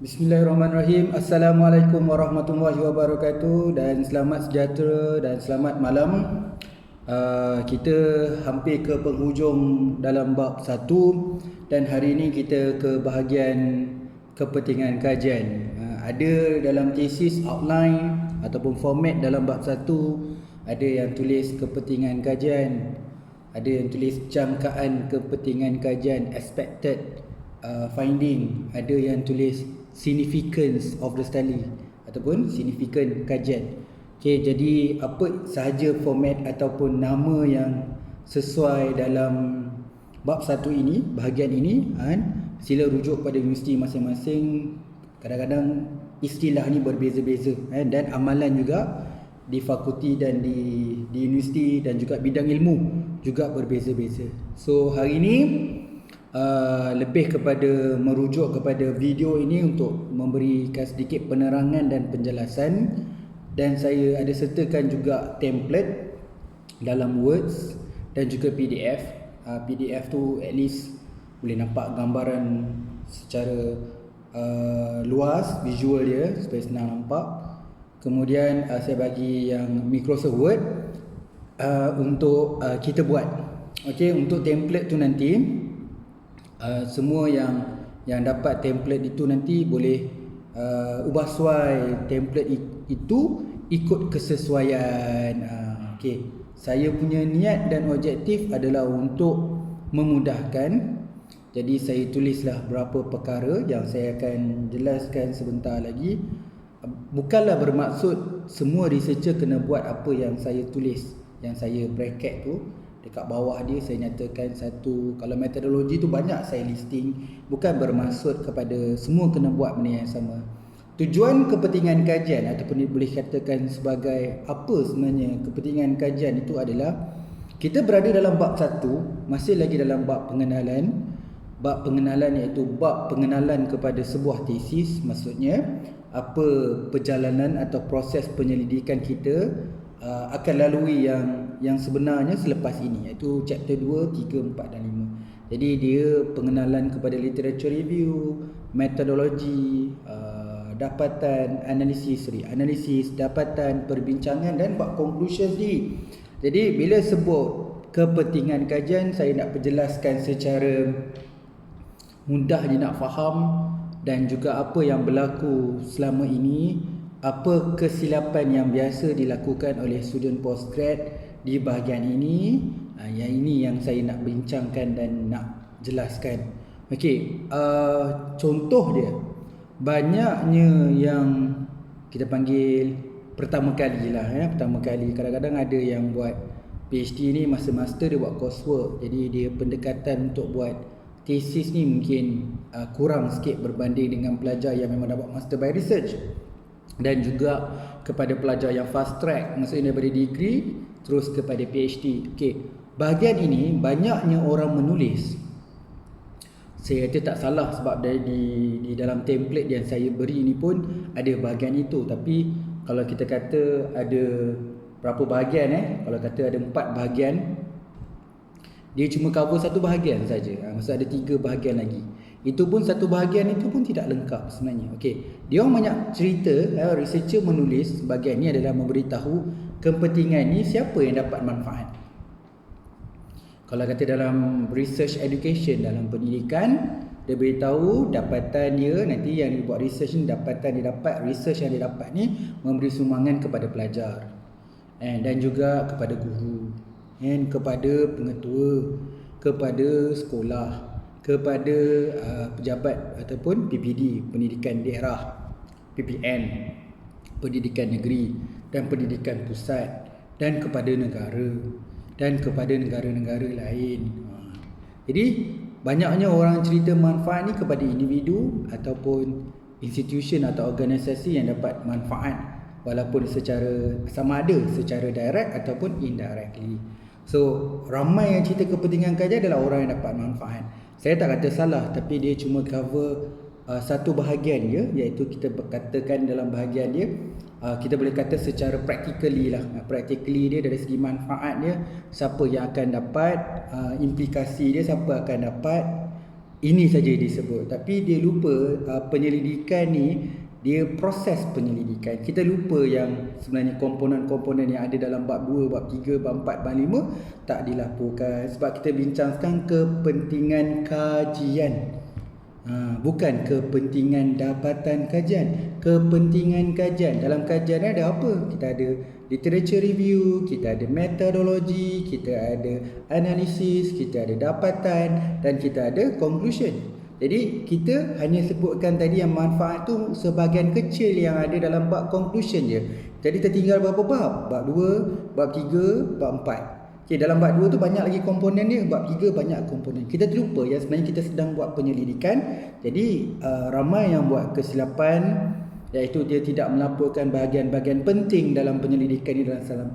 Bismillahirrahmanirrahim. Assalamualaikum warahmatullahi wabarakatuh dan selamat sejahtera dan selamat malam. Kita hampir ke penghujung dalam bab 1 dan hari ini kita ke bahagian kepentingan kajian. Ada dalam tesis outline ataupun format dalam bab 1, ada yang tulis kepentingan kajian, ada yang tulis jangkaan kepentingan kajian, expected finding, ada yang tulis significance of the study ataupun significant kajian. Okey, jadi apa sahaja format ataupun nama yang sesuai dalam bab 1 ini, bahagian ini, sila rujuk pada universiti masing-masing. Kadang-kadang istilah ni berbeza-beza, dan amalan juga di fakulti dan di universiti dan juga bidang ilmu juga berbeza-beza. So hari ini lebih kepada merujuk kepada video ini untuk memberikan sedikit penerangan dan penjelasan, dan saya ada sertakan juga template dalam Words dan juga PDF. PDF tu at least boleh nampak gambaran secara luas, visual dia supaya senang nampak. Kemudian saya bagi yang Microsoft Word untuk kita buat. Okey, untuk template tu nanti semua yang dapat template itu nanti boleh ubah suai template itu ikut kesesuaian. Okey, saya punya niat dan objektif adalah untuk memudahkan. Jadi saya tulislah beberapa perkara yang saya akan jelaskan sebentar lagi. Bukanlah bermaksud semua researcher kena buat apa yang saya tulis, yang saya bracket tu. Dekat bawah dia saya nyatakan satu. Kalau metodologi tu banyak saya listing. Bukan bermaksud kepada semua kena buat benda yang sama. Tujuan kepentingan kajian ataupun boleh katakan sebagai apa sebenarnya kepentingan kajian itu adalah kita berada dalam bab 1, masih lagi dalam bab pengenalan. Bab pengenalan iaitu bab pengenalan kepada sebuah tesis. Maksudnya apa perjalanan atau proses penyelidikan kita akan lalui yang sebenarnya selepas ini, iaitu chapter 2, 3, 4 dan 5. Jadi dia pengenalan kepada literature review, metodologi, dapatan, analisis, dapatan, perbincangan dan bab conclusion sendiri. Jadi bila sebut kepentingan kajian, saya nak perjelaskan secara mudah dia nak faham, dan juga apa yang berlaku selama ini, apa kesilapan yang biasa dilakukan oleh student postgrad di bahagian ini. Yang ini yang saya nak bincangkan dan nak jelaskan. Okey, contoh dia, banyaknya yang kita panggil pertama kali lah, pertama kali. Kadang-kadang ada yang buat PhD ni masa master dia buat coursework, jadi dia pendekatan untuk buat tesis ni mungkin kurang sikit berbanding dengan pelajar yang memang dapat master by research. Dan juga kepada pelajar yang fast track, maksudnya daripada degree terus kepada PhD. Okey, bahagian ini banyaknya orang menulis. Saya kata tak salah sebab di dalam template yang saya beri ini pun ada bahagian itu. Tapi kalau kita kata ada berapa bahagian, kalau kata ada 4 bahagian, dia cuma cover satu bahagian saja. Maksud ada 3 bahagian lagi. Itu pun satu bahagian itu pun tidak lengkap sebenarnya. Okey, dia orang banyak cerita, researcher menulis bahagian ni adalah memberitahu kepentingan ni siapa yang dapat manfaat. Kalau kata dalam research education, dalam pendidikan, dia beritahu dapatan dia, nanti yang dia buat research ni, dapatan dia dapat, research yang dia dapat ni memberi sumbangan kepada pelajar, dan juga kepada guru, kepada pengetua, kepada sekolah, kepada pejabat ataupun PPD, pendidikan daerah, PPN, pendidikan negeri dan pendidikan pusat, dan kepada negara dan kepada negara-negara lain. Jadi banyaknya orang cerita manfaat ni kepada individu ataupun institution atau organisasi yang dapat manfaat, walaupun secara sama ada secara direct ataupun indirectly. So ramai yang cerita kepentingan kajian adalah orang yang dapat manfaat. Saya tak kata salah, tapi dia cuma cover satu bahagian dia, iaitu kita katakan dalam bahagian dia kita boleh kata secara practically lah. Practically dia dari segi manfaat dia, siapa yang akan dapat, implikasi dia siapa akan dapat, ini saja disebut. Tapi dia lupa penyelidikan ni, dia proses penyelidikan. Kita lupa yang sebenarnya komponen-komponen yang ada dalam bab 2, bab 3, bab 4, bab 5 tak dilaporkan. Sebab kita bincang sekarang kepentingan kajian. Bukan kepentingan dapatan kajian. Kepentingan kajian. Dalam kajian ada apa? Kita ada literature review, kita ada metodologi, kita ada analisis, kita ada dapatan dan kita ada conclusion. Jadi kita hanya sebutkan tadi yang manfaat tu sebahagian kecil yang ada dalam bab conclusion je. Jadi tertinggal berapa bab? Bab 2, bab 3, bab 4. Okay, dalam bab 2 tu banyak lagi komponen dia, bab 3 banyak komponen. Kita terlupa ya, sebenarnya kita sedang buat penyelidikan. Jadi ramai yang buat kesilapan, iaitu dia tidak melaporkan bahagian-bahagian penting dalam penyelidikan ini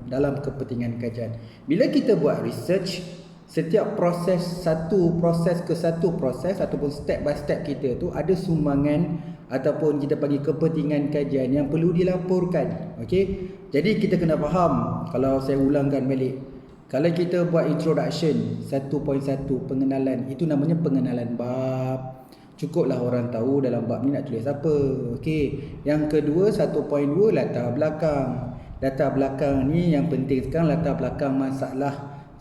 dalam kepentingan kajian. Bila kita buat research, setiap proses ke satu proses ataupun step by step kita tu ada sumbangan ataupun kita panggil kepentingan kajian yang perlu dilaporkan. Okey. Jadi kita kena faham, kalau saya ulangkan balik, kalau kita buat introduction 1.1 pengenalan, itu namanya pengenalan bab. Cukuplah orang tahu dalam bab ni nak tulis apa. Okey. Yang kedua 1.2 latar belakang. Latar belakang ni yang penting sekarang, latar belakang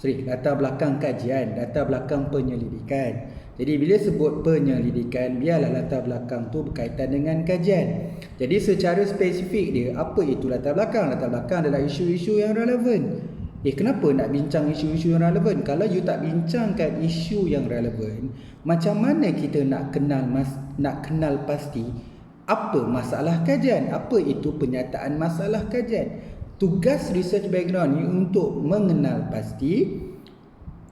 latar belakang kajian, latar belakang penyelidikan. Jadi bila sebut penyelidikan, biarlah latar belakang tu berkaitan dengan kajian. Jadi secara spesifik dia, apa itu latar belakang? Latar belakang adalah isu-isu yang relevan. Kenapa nak bincang isu-isu yang relevan? Kalau you tak bincangkan isu yang relevan, macam mana kita nak kenal pasti apa masalah kajian? Apa itu penyataan masalah kajian? Tugas research background ni untuk mengenal pasti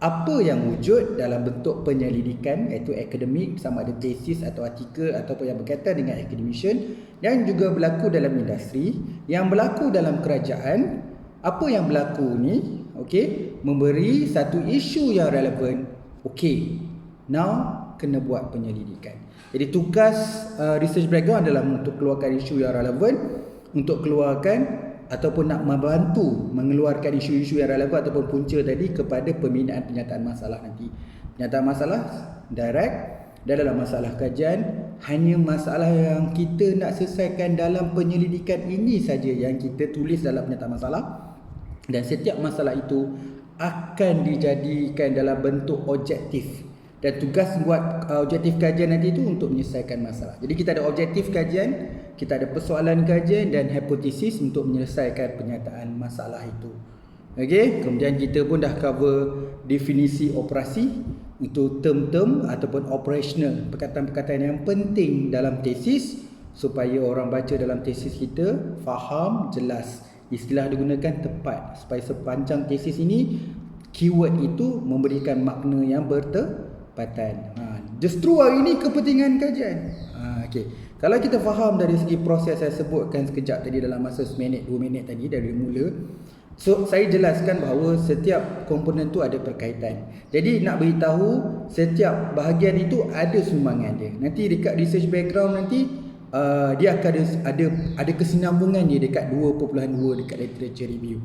apa yang wujud dalam bentuk penyelidikan, iaitu akademik, sama ada tesis atau artikel ataupun yang berkaitan dengan academician, yang juga berlaku dalam industri, yang berlaku dalam kerajaan. Apa yang berlaku ni, okey, memberi satu isu yang relevan. Okey, now kena buat penyelidikan. Jadi tugas research background adalah untuk keluarkan isu yang relevan, untuk keluarkan ataupun nak membantu mengeluarkan isu-isu yang relevan ataupun punca tadi kepada pembinaan penyataan masalah nanti. Penyataan masalah direct, dan dalam masalah kajian hanya masalah yang kita nak selesaikan dalam penyelidikan ini saja yang kita tulis dalam penyataan masalah, dan setiap masalah itu akan dijadikan dalam bentuk objektif. Dan tugas buat objektif kajian nanti itu untuk menyelesaikan masalah. Jadi kita ada objektif kajian, kita ada persoalan kajian dan hipotesis untuk menyelesaikan penyataan masalah itu. Okey, kemudian kita pun dah cover definisi operasi untuk term-term ataupun operational, perkataan-perkataan yang penting dalam tesis supaya orang baca dalam tesis kita faham, jelas. Istilah digunakan tepat supaya sepanjang tesis ini keyword itu memberikan makna yang bertepatan. Justru hari ini kepentingan kajian. Okay. Kalau kita faham dari segi proses saya sebutkan sekejap tadi dalam masa 1 minit 2 minit tadi dari mula, so saya jelaskan bahawa setiap komponen tu ada perkaitan. Jadi nak beritahu setiap bahagian itu ada sumbangan dia. Nanti dekat research background nanti dia akan ada kesinambungan dia dekat 2.2 dekat literature review.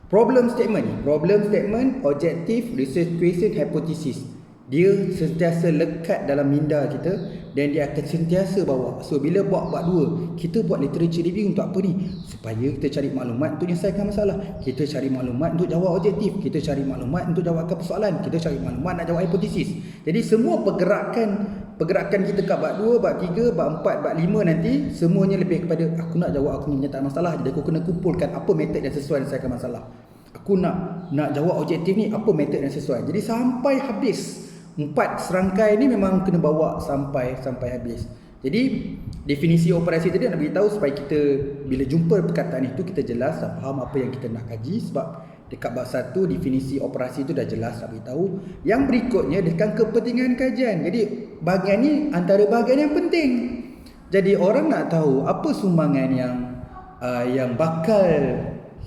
Problem statement, objektif, research question, hypothesis. Dia sentiasa lekat dalam minda kita dan dia akan sentiasa bawa. So bila buat bab 2, kita buat literature review untuk apa ni? Supaya kita cari maklumat untuk menyelesaikan masalah, kita cari maklumat untuk jawab objektif, kita cari maklumat untuk jawabkan persoalan, kita cari maklumat nak jawab hipotesis. Jadi semua pergerakan kita kat bab 2, bab 3, bab 4, bab 5 nanti semuanya lebih kepada aku nak jawab aku ni penyataan masalah. Jadi aku kena kumpulkan apa metod yang sesuai menyelesaikan masalah. Aku nak jawab objektif ni, apa metod yang sesuai. Jadi sampai habis 4 serangkai ni memang kena bawa sampai habis. Jadi definisi operasi tadi nak beritahu supaya kita bila jumpa perkataan itu kita jelas dan faham apa yang kita nak kaji. Sebab dekat bab 1 definisi operasi itu dah jelas nak beritahu. Yang berikutnya dekat kepentingan kajian. Jadi bahagian ni antara bahagian yang penting. Jadi orang nak tahu apa sumbangan yang bakal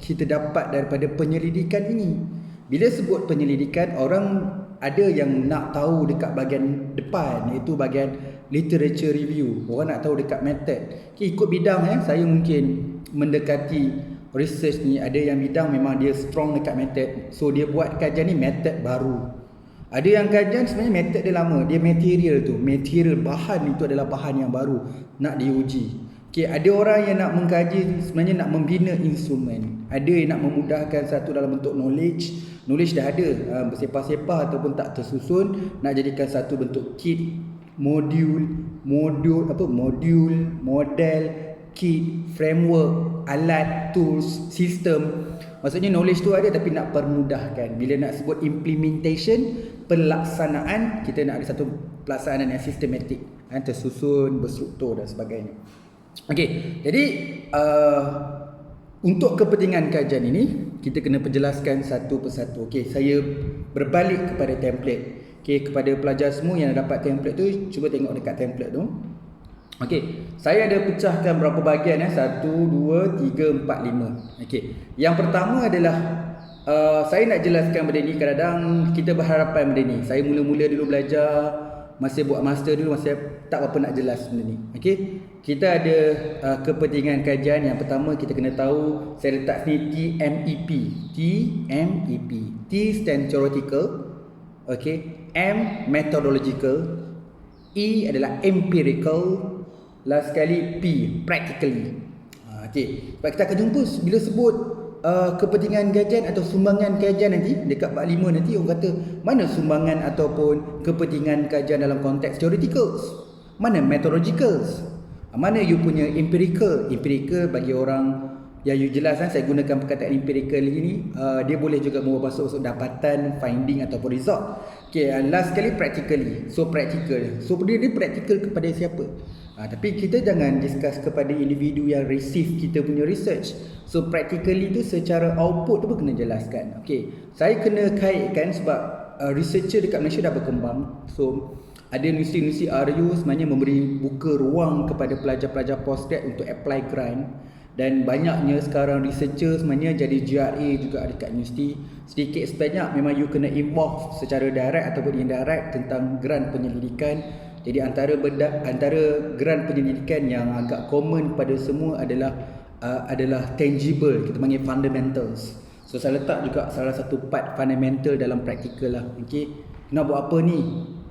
kita dapat daripada penyelidikan ini. Bila sebut penyelidikan, orang ada yang nak tahu dekat bahagian depan, iaitu bahagian literature review. Orang nak tahu dekat method. Okay, ikut bidang saya mungkin mendekati research ni, ada yang bidang memang dia strong dekat method. So dia buat kajian ni method baru. Ada yang kajian sebenarnya method dia lama, dia material bahan itu adalah bahan yang baru nak diuji. Okey, ada orang yang nak mengkaji sebenarnya nak membina instrumen. Ada yang nak memudahkan satu dalam bentuk knowledge dah ada, bersepah-sepah ataupun tak tersusun, nak jadikan satu bentuk kit, modul, model, kit, framework, alat, tools, sistem. Maksudnya knowledge tu ada tapi nak permudahkan. Bila nak sebut implementation, pelaksanaan, kita nak ada satu pelaksanaan yang sistematik, tersusun, berstruktur dan sebagainya. Okey, jadi untuk kepentingan kajian ini kita kena penjelaskan satu persatu. Okey, saya berbalik kepada template. Okey, kepada pelajar semua yang dapat template tu, cuba tengok dekat template tu. Okey, saya ada pecahkan berapa bahagian 1 2 3 4 5. Okey. Yang pertama adalah saya nak jelaskan benda ni, kadang-kadang kita berharapan benda ni. Saya mula-mula dulu belajar, masih buat master dulu, masih tak apa nak jelas benda ni. Okey. Kita ada kepentingan kajian. Yang pertama kita kena tahu, saya letak sini TMEP. TMEP. T stand theoretical. Okey. M methodological. E adalah empirical. Last sekali P, practically. Okey. Sebab kita akan jumpa bila sebut kepentingan kajian atau sumbangan kajian nanti dekat bab 5 nanti orang kata mana sumbangan ataupun kepentingan kajian dalam konteks theoretical, mana methodological, mana you punya empirical. Empirical bagi orang yang you jelas, saya gunakan perkataan empirical ini, dia boleh juga membawa masuk dapatan, finding ataupun result. Okay, last sekali practically. So practical, so dia practical kepada siapa? Tapi kita jangan discuss kepada individu yang receive kita punya research. So practically tu secara output tu pun kena jelaskan. Okay, saya kena kaitkan sebab researcher dekat Malaysia dah berkembang. So ada universiti-universiti RU sebenarnya memberi buka ruang kepada pelajar-pelajar postgrad untuk apply grant. Dan banyaknya sekarang researcher sebenarnya jadi GRA juga dekat universiti. Sedikit sebanyak memang you kena involve secara direct ataupun indirect tentang grant penyelidikan. Jadi antara grant penyelidikan yang agak common pada semua adalah tangible, kita panggil fundamentals. So saya letak juga salah satu part fundamental dalam practical lah. Okey, nak buat apa ni?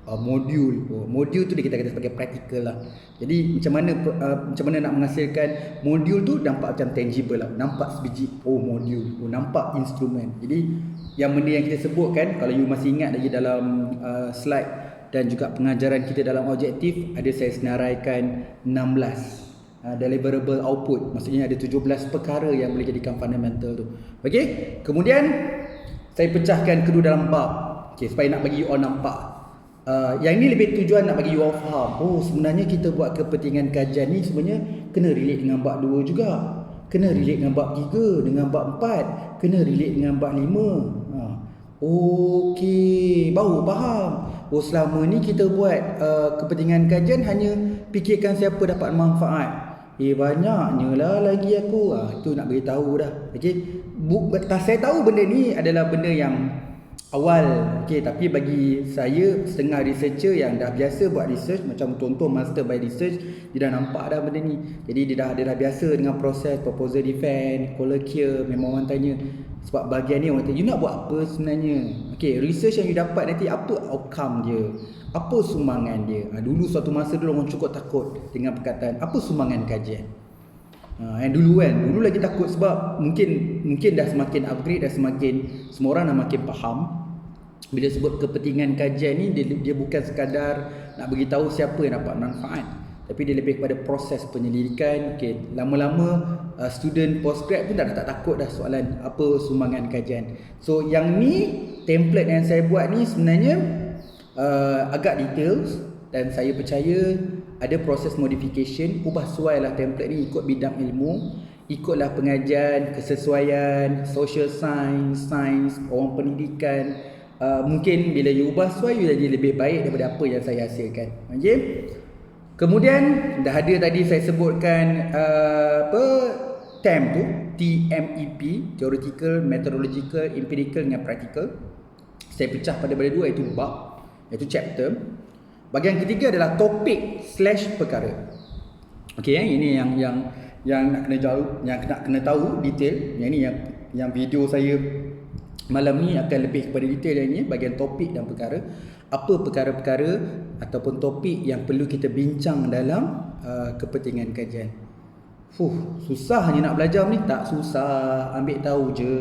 Modul. Modul tu kita kata sebagai practical lah. Jadi macam mana nak menghasilkan modul tu nampak macam tangible lah. Nampak sebiji, modul. Nampak instrumen. Jadi yang benda yang kita sebutkan, kalau you masih ingat lagi dalam slide dan juga pengajaran kita dalam objektif, ada saya senaraikan 16 deliverable output. Maksudnya ada 17 perkara yang boleh jadikan fundamental tu. Okey, kemudian saya pecahkan kedua dalam bab. Okey, supaya nak bagi you all nampak. Yang ini lebih tujuan nak bagi you all faham. Sebenarnya kita buat kepentingan kajian ni sebenarnya kena relate dengan bab 2 juga. Kena relate dengan bab 3, dengan bab 4, kena relate dengan bab 5. Okey, baru faham. Selama ni kita buat kepentingan kajian hanya fikirkan siapa dapat manfaat. Banyaknya lah lagi aku. Itu nak beritahu dah. Okey, saya tahu benda ni adalah benda yang awal. Okey, tapi bagi saya setengah researcher yang dah biasa buat research, macam contoh master by research, dia dah nampak dah benda ni. Jadi dia dah biasa dengan proses proposal defense, colloquial, memang orang tanya. Sebab bahagian ni orang tanya, you nak buat apa sebenarnya? Okey, research yang you dapat nanti apa outcome dia? Apa sumbangan dia? Dulu suatu masa dulu orang cukup takut dengan perkataan apa sumbangan kajian. Dulu lagi takut sebab mungkin dah semakin upgrade, dah semakin semua orang dah makin faham. Bila sebut kepentingan kajian ni, dia bukan sekadar nak beritahu siapa yang dapat manfaat, tapi dia lebih kepada proses penyelidikan. Okey, lama-lama student postgrad pun dah tak takut dah soalan apa sumbangan kajian. So yang ni template yang saya buat ni sebenarnya agak details, dan saya percaya ada proses modification, ubah suailah template ni ikut bidang ilmu, ikutlah pengajian, kesesuaian, social science, orang pendidikan. Mungkin bila you ubah suai, you jadi lebih baik daripada apa yang saya hasilkan. Okey. Kemudian dah ada tadi saya sebutkan TEM tu, TMEP, theoretical, methodological, empirical dengan practical. Saya pecah pada dua, iaitu bab, iaitu chapter. Bahagian ketiga adalah topik/perkara. Okey, ini yang nak kena tahu detail. Yang ni yang video saya Malam ni akan lebih kepada detail yang ini, bahagian topik dan perkara. Apa perkara-perkara ataupun topik yang perlu kita bincang dalam kepentingan kajian. Susahnya nak belajar ni? Tak susah, ambil tahu je.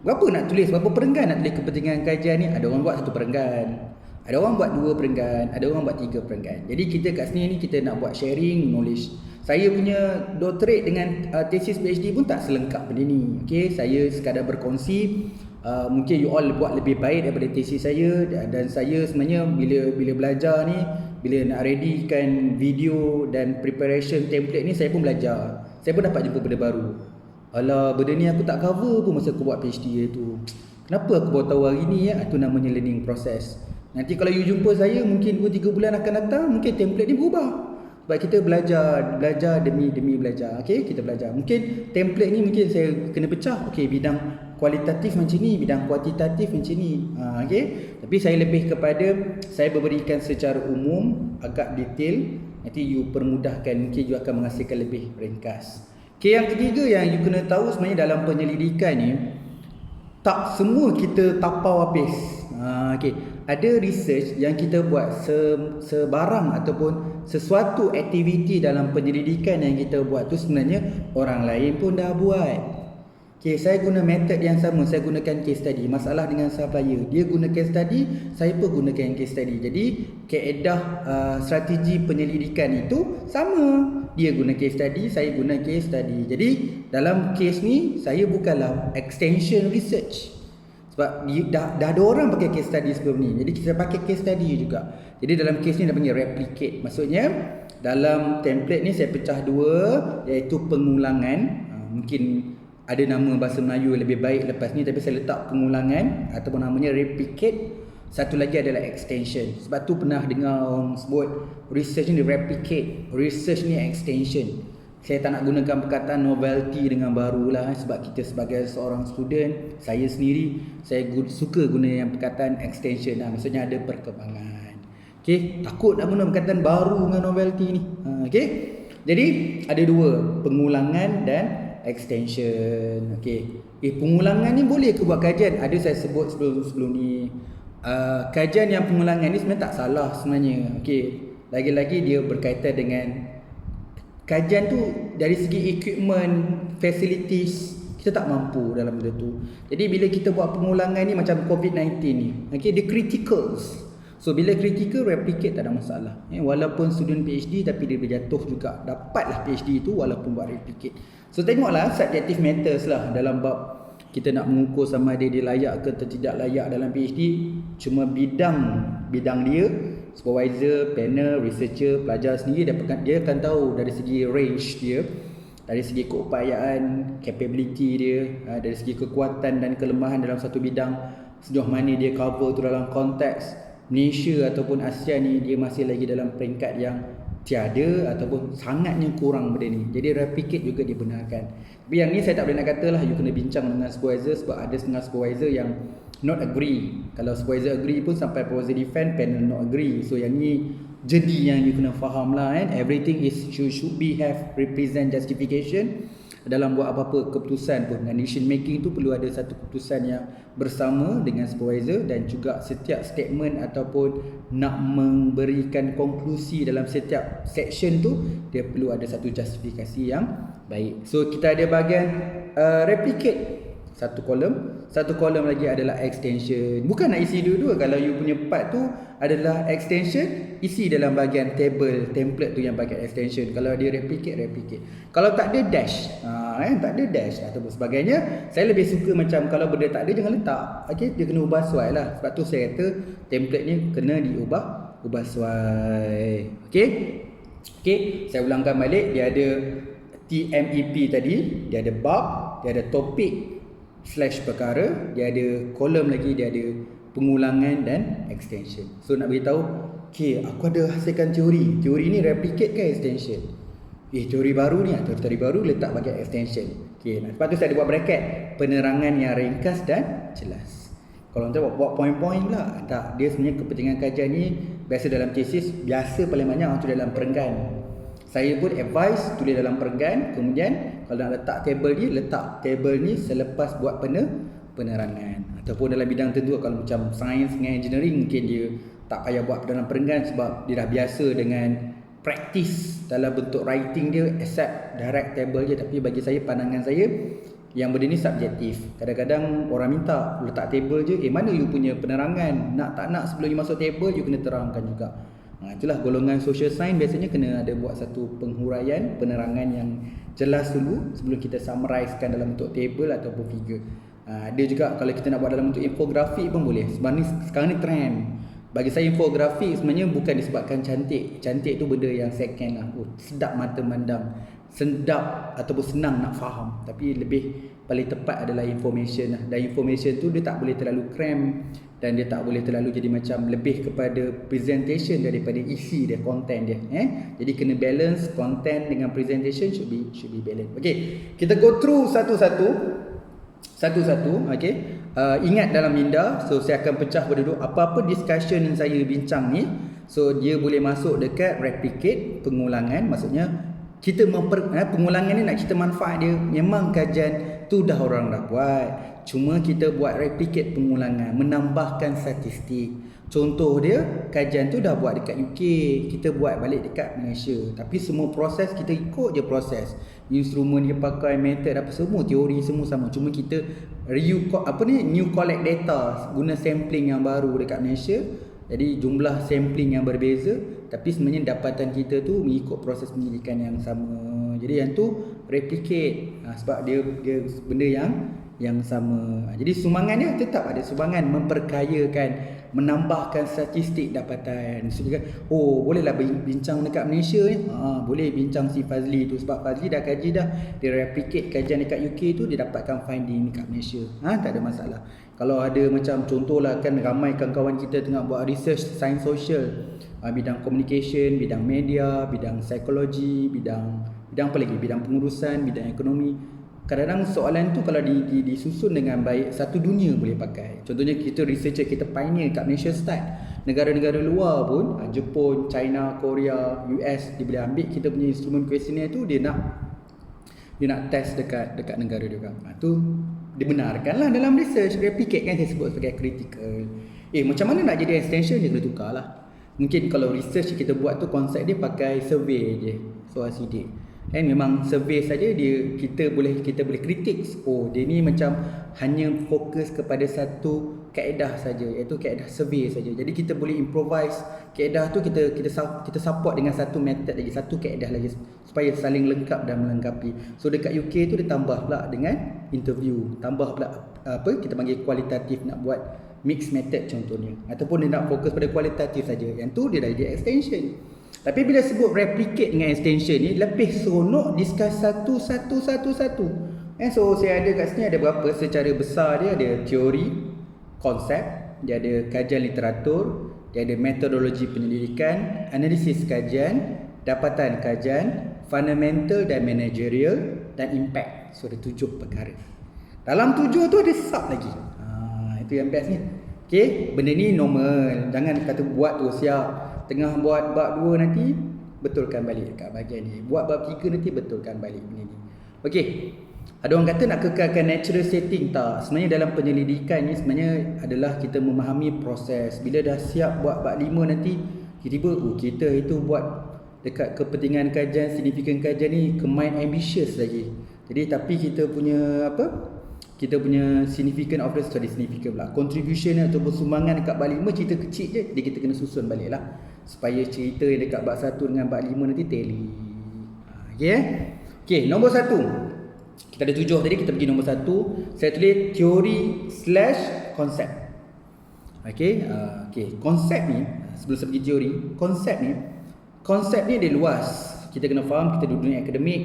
Berapa nak tulis, berapa perenggan nak tulis kepentingan kajian ni? Ada orang buat 1 perenggan, ada orang buat 2 perenggan, ada orang buat 3 perenggan. Jadi kita kat sini ni kita nak buat sharing knowledge. Saya punya doctorate dengan tesis PhD pun tak selengkap benda ni. Okay, saya sekadar berkongsi. Mungkin you all buat lebih baik daripada tesis saya, dan saya sebenarnya bila belajar ni, bila nak readykan video dan preparation template ni, saya pun belajar. Saya pun dapat jumpa benda baru. Alah, benda ni aku tak cover pun masa aku buat PhD tu. Kenapa aku baru tahu hari ni ya? Itu namanya learning process. Nanti kalau you jumpa saya mungkin 2-3 bulan akan datang, mungkin template ni berubah. Sebab kita belajar demi belajar. Okey, kita belajar. Mungkin template ni mungkin saya kena pecah. Okey, bidang kualitatif macam ni, bidang kuantitatif macam ni. Okey. Tapi saya lebih kepada saya memberikan secara umum, agak detail. Nanti you permudahkan, mungkin you akan menghasilkan lebih ringkas. Okey, yang ketiga yang you kena tahu sebenarnya dalam penyelidikan ni, tak semua kita tapau habis. Okey, ada research yang kita buat sebarang ataupun sesuatu aktiviti dalam penyelidikan yang kita buat tu sebenarnya orang lain pun dah buat. Okey, saya guna metod yang sama, saya gunakan case study. Masalah dengan supplier, dia guna case study, saya pun gunakan case study. Jadi kaedah strategi penyelidikan itu sama. Dia guna case study, saya guna case study. Jadi dalam case ni saya bukanlah extension research. Sebab dah ada orang pakai case study sebelum ni. Jadi kita pakai case study juga. Jadi dalam case ni dia panggil replicate. Maksudnya dalam template ni saya pecah 2, iaitu pengulangan. Mungkin ada nama bahasa Melayu lebih baik lepas ni, tapi saya letak pengulangan ataupun namanya replicate. Satu lagi adalah extension. Sebab tu pernah dengar orang sebut research ni replicate, research ni extension. Saya tak nak gunakan perkataan novelty dengan baru lah, sebab kita sebagai seorang student, saya sendiri saya suka guna yang perkataan extension lah. Maksudnya ada perkembangan. Okay, takut nak guna perkataan baru dengan novelty ni. Okay, jadi ada 2, pengulangan dan extension. Okey. Pengulangan ni boleh ke buat kajian? Ada saya sebut sebelum ni. Kajian yang pengulangan ni sebenarnya tak salah sebenarnya. Okey. Lagi-lagi dia berkaitan dengan kajian tu dari segi equipment, facilities, kita tak mampu dalam benda tu. Jadi bila kita buat pengulangan ni macam COVID-19 ni, okey, dia criticals. So bila critical, replicate tak ada masalah. Walaupun student PhD tapi dia berjatuh juga, dapatlah PhD tu walaupun buat replicate. So tengoklah subjective matters lah dalam bab kita nak mengukur sama ada dia layak ke tidak layak dalam PhD. Cuma bidang dia, supervisor, panel, researcher, pelajar sendiri dia akan tahu dari segi range dia, dari segi keupayaan, capability dia, dari segi kekuatan dan kelemahan dalam satu bidang, sejauh mana dia cover tu dalam konteks Malaysia ataupun Asia ni, dia masih lagi dalam peringkat yang tiada ataupun sangatnya kurang benda ni. Jadi replicate juga dibenarkan. Tapi yang ni saya tak boleh nak kata lah, you kena bincang dengan supervisor, sebab ada setengah supervisor yang not agree. Kalau supervisor agree pun sampai proposal defend, panel not agree. So yang ni jadi yang you kena faham lah kan. Everything is should be have represent justification. Dalam buat apa-apa keputusan pun, dan decision making tu perlu ada satu keputusan yang bersama dengan supervisor, dan juga setiap statement ataupun nak memberikan konklusi dalam setiap section tu dia perlu ada satu justifikasi yang baik. So kita ada bahagian replicate, satu kolom lagi adalah extension. Bukan nak isi dua-dua. Kalau you punya part tu adalah extension, isi dalam bahagian table, template tu yang bahagian extension. Kalau dia replicate. Kalau tak ada dash, tak ada dash ataupun sebagainya, saya lebih suka macam kalau benda tak ada jangan letak. Okey, dia kena ubah sesuai lah. Sebab tu saya kata template ni kena ubah sesuai. Okey, saya ulangkan balik. Dia ada TMEP tadi, dia ada bab, dia ada topik / perkara, dia ada kolom lagi, dia ada pengulangan dan extension. So nak beritahu, okey, aku ada hasilkan teori. Teori ni replicate ke extension? Teori baru ni, teori baru letak bahagian extension. Okey, lepas tu saya ada buat bracket, penerangan yang ringkas dan jelas. Kalau nanti buat point-point pula, tak, dia sebenarnya kepentingan kajian ni biasa dalam tesis, biasa paling banyak tu dalam perenggan. Saya pun advise tulis dalam perenggan. Kemudian kalau nak letak table ni, letak table ni selepas buat penerangan. Ataupun dalam bidang tertentu, kalau macam sains dengan engineering, mungkin dia tak payah buat peranan perenggan sebab dia dah biasa dengan praktis dalam bentuk writing dia, accept direct table je. Tapi bagi saya, pandangan saya, yang benda ni subjektif. Kadang-kadang orang minta letak table je, mana you punya penerangan, nak tak nak sebelum you masuk table you kena terangkan juga. Itulah golongan social science, biasanya kena ada buat satu penghuraian, penerangan yang jelas dulu sebelum kita summarizekan dalam bentuk table ataupun figure. Ada juga kalau kita nak buat dalam bentuk infografik pun boleh. Sekarang ni trend. Bagi saya infografik sebenarnya bukan disebabkan cantik. Cantik tu benda yang second lah. Sedap mata mandang, sedap ataupun senang nak faham. Tapi lebih paling tepat adalah information lah. Dan information tu dia tak boleh terlalu cram, dan dia tak boleh terlalu jadi macam lebih kepada presentation daripada isi dia, content dia. Jadi kena balance content dengan presentation, should be balance. Okay, kita go through satu-satu. Okay. Ingat dalam minda, so saya akan pecah berduduk apa-apa discussion yang saya bincang ni. So dia boleh masuk dekat replicate, pengulangan. Maksudnya kita pengulangan ni nak kita manfaat dia, memang kajian tu dah orang dah buat, cuma kita buat replicate pengulangan, menambahkan statistik. Contoh dia, kajian tu dah buat dekat UK, kita buat balik dekat Malaysia. Tapi semua proses kita ikut je proses. Instrumen dia pakai, method apa semua, teori semua sama. Cuma kita new collect data, guna sampling yang baru dekat Malaysia. Jadi jumlah sampling yang berbeza, tapi sebenarnya dapatan kita tu mengikut proses penyelidikan yang sama. Jadi yang tu replicate, sebab dia benda yang sama. Jadi sumbangannya tetap ada sumbangan, memperkayakan, menambahkan statistik dapatan. So dia bolehlah bincang dekat Malaysia ni. Boleh bincang si Fazli tu, sebab Fazli dah kaji dah, dia replicate kajian dekat UK tu, dia dapatkan finding dekat Malaysia. Tak ada masalah. Kalau ada macam contohlah, kan ramai kawan-kawan kita tengah buat research sains sosial, bidang communication, bidang media, bidang psikologi, bidang apa lagi, bidang pengurusan, bidang ekonomi. Kadang-kadang soalan tu kalau disusun dengan baik, satu dunia boleh pakai. Contohnya kita researcher, kita pioneer kat Malaysia start. Negara-negara luar pun, Jepun, China, Korea, US, dia boleh ambil kita punya instrumen questionnaire tu, dia nak test dekat negara dia kan. Tu dibenarkanlah dalam research. Replicate kan saya sebut sebagai critical. Macam mana nak jadi extension, dia kena tukar lah. Mungkin kalau research kita buat tu, konsep dia pakai survey je, soal sidik. Memang survey saja kita boleh kritik. Dia ni macam hanya fokus kepada satu kaedah saja, iaitu kaedah survey saja. Jadi kita boleh improvise kaedah tu, kita support dengan satu method lagi, satu kaedah lagi, supaya saling lengkap dan melengkapi. So dekat UK tu dia tambah pula dengan interview, tambah pula kita panggil kualitatif, nak buat mixed method contohnya, ataupun dia nak fokus pada kualitatif saja. Yang tu dia dah jadi extension. Tapi bila sebut replicate dengan extension ni, lebih seronok discuss satu. So saya ada kat sini ada berapa secara besar dia. Ada teori, konsep, dia ada kajian literatur, dia ada metodologi penyelidikan, analisis kajian, dapatan kajian, fundamental dan managerial, dan impact. So ada 7 perkara. Dalam 7 tu ada sub lagi. Itu yang best ni. Okay, benda ni normal. Jangan kata buat tu siap, tengah buat bab 2 nanti betulkan balik dekat bahagian ni, buat bab 3 nanti betulkan balik benda ni. Okey, ada orang kata nak kekalkan natural setting. Tak, sebenarnya dalam penyelidikan ni sebenarnya adalah kita memahami proses. Bila dah siap buat bab 5 nanti, tiba-tiba kita itu buat dekat kepentingan kajian, signifikan kajian ni kemain ambitious lagi. Jadi tapi kita punya significant of the study, significant pula contribution ataupun sumbangan dekat bab 5 cerita kecil je, jadi kita kena susun balik lah, supaya cerita yang dekat bab 1 dengan bab 5 nanti tally. Okay, nombor 1. Kita ada 7 tadi, kita pergi nombor 1. Saya tulis teori/konsep. Okay, konsep ni, sebelum saya pergi teori, konsep ni dia luas. Kita kena faham, kita ada dunia akademik,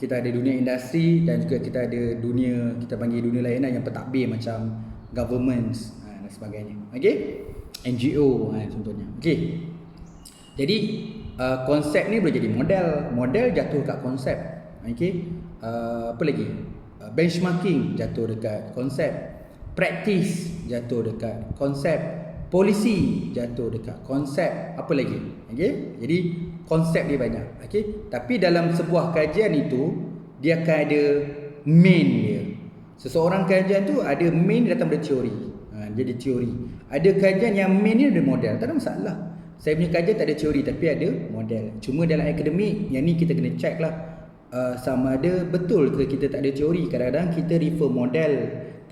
kita ada dunia industri, dan juga kita ada dunia, kita panggil dunia lain yang pentadbir macam governments dan sebagainya. Okay, NGO contohnya. Okay, jadi konsep ni boleh jadi model jatuh kat konsep. Okay, apa lagi, benchmarking jatuh dekat konsep, practice jatuh dekat konsep, polisi jatuh dekat konsep, apa lagi. Okay, jadi konsep dia banyak. Okay, tapi dalam sebuah kajian itu dia akan ada main dia. Seseorang kajian tu ada main, dia datang dari teori. jadi teori. Ada kajian yang main ni ada model, tak ada masalah. Saya punya kajian tak ada teori tapi ada model. Cuma dalam akademik, yang ni kita kena check lah sama ada betul ke kita tak ada teori. Kadang-kadang kita refer model,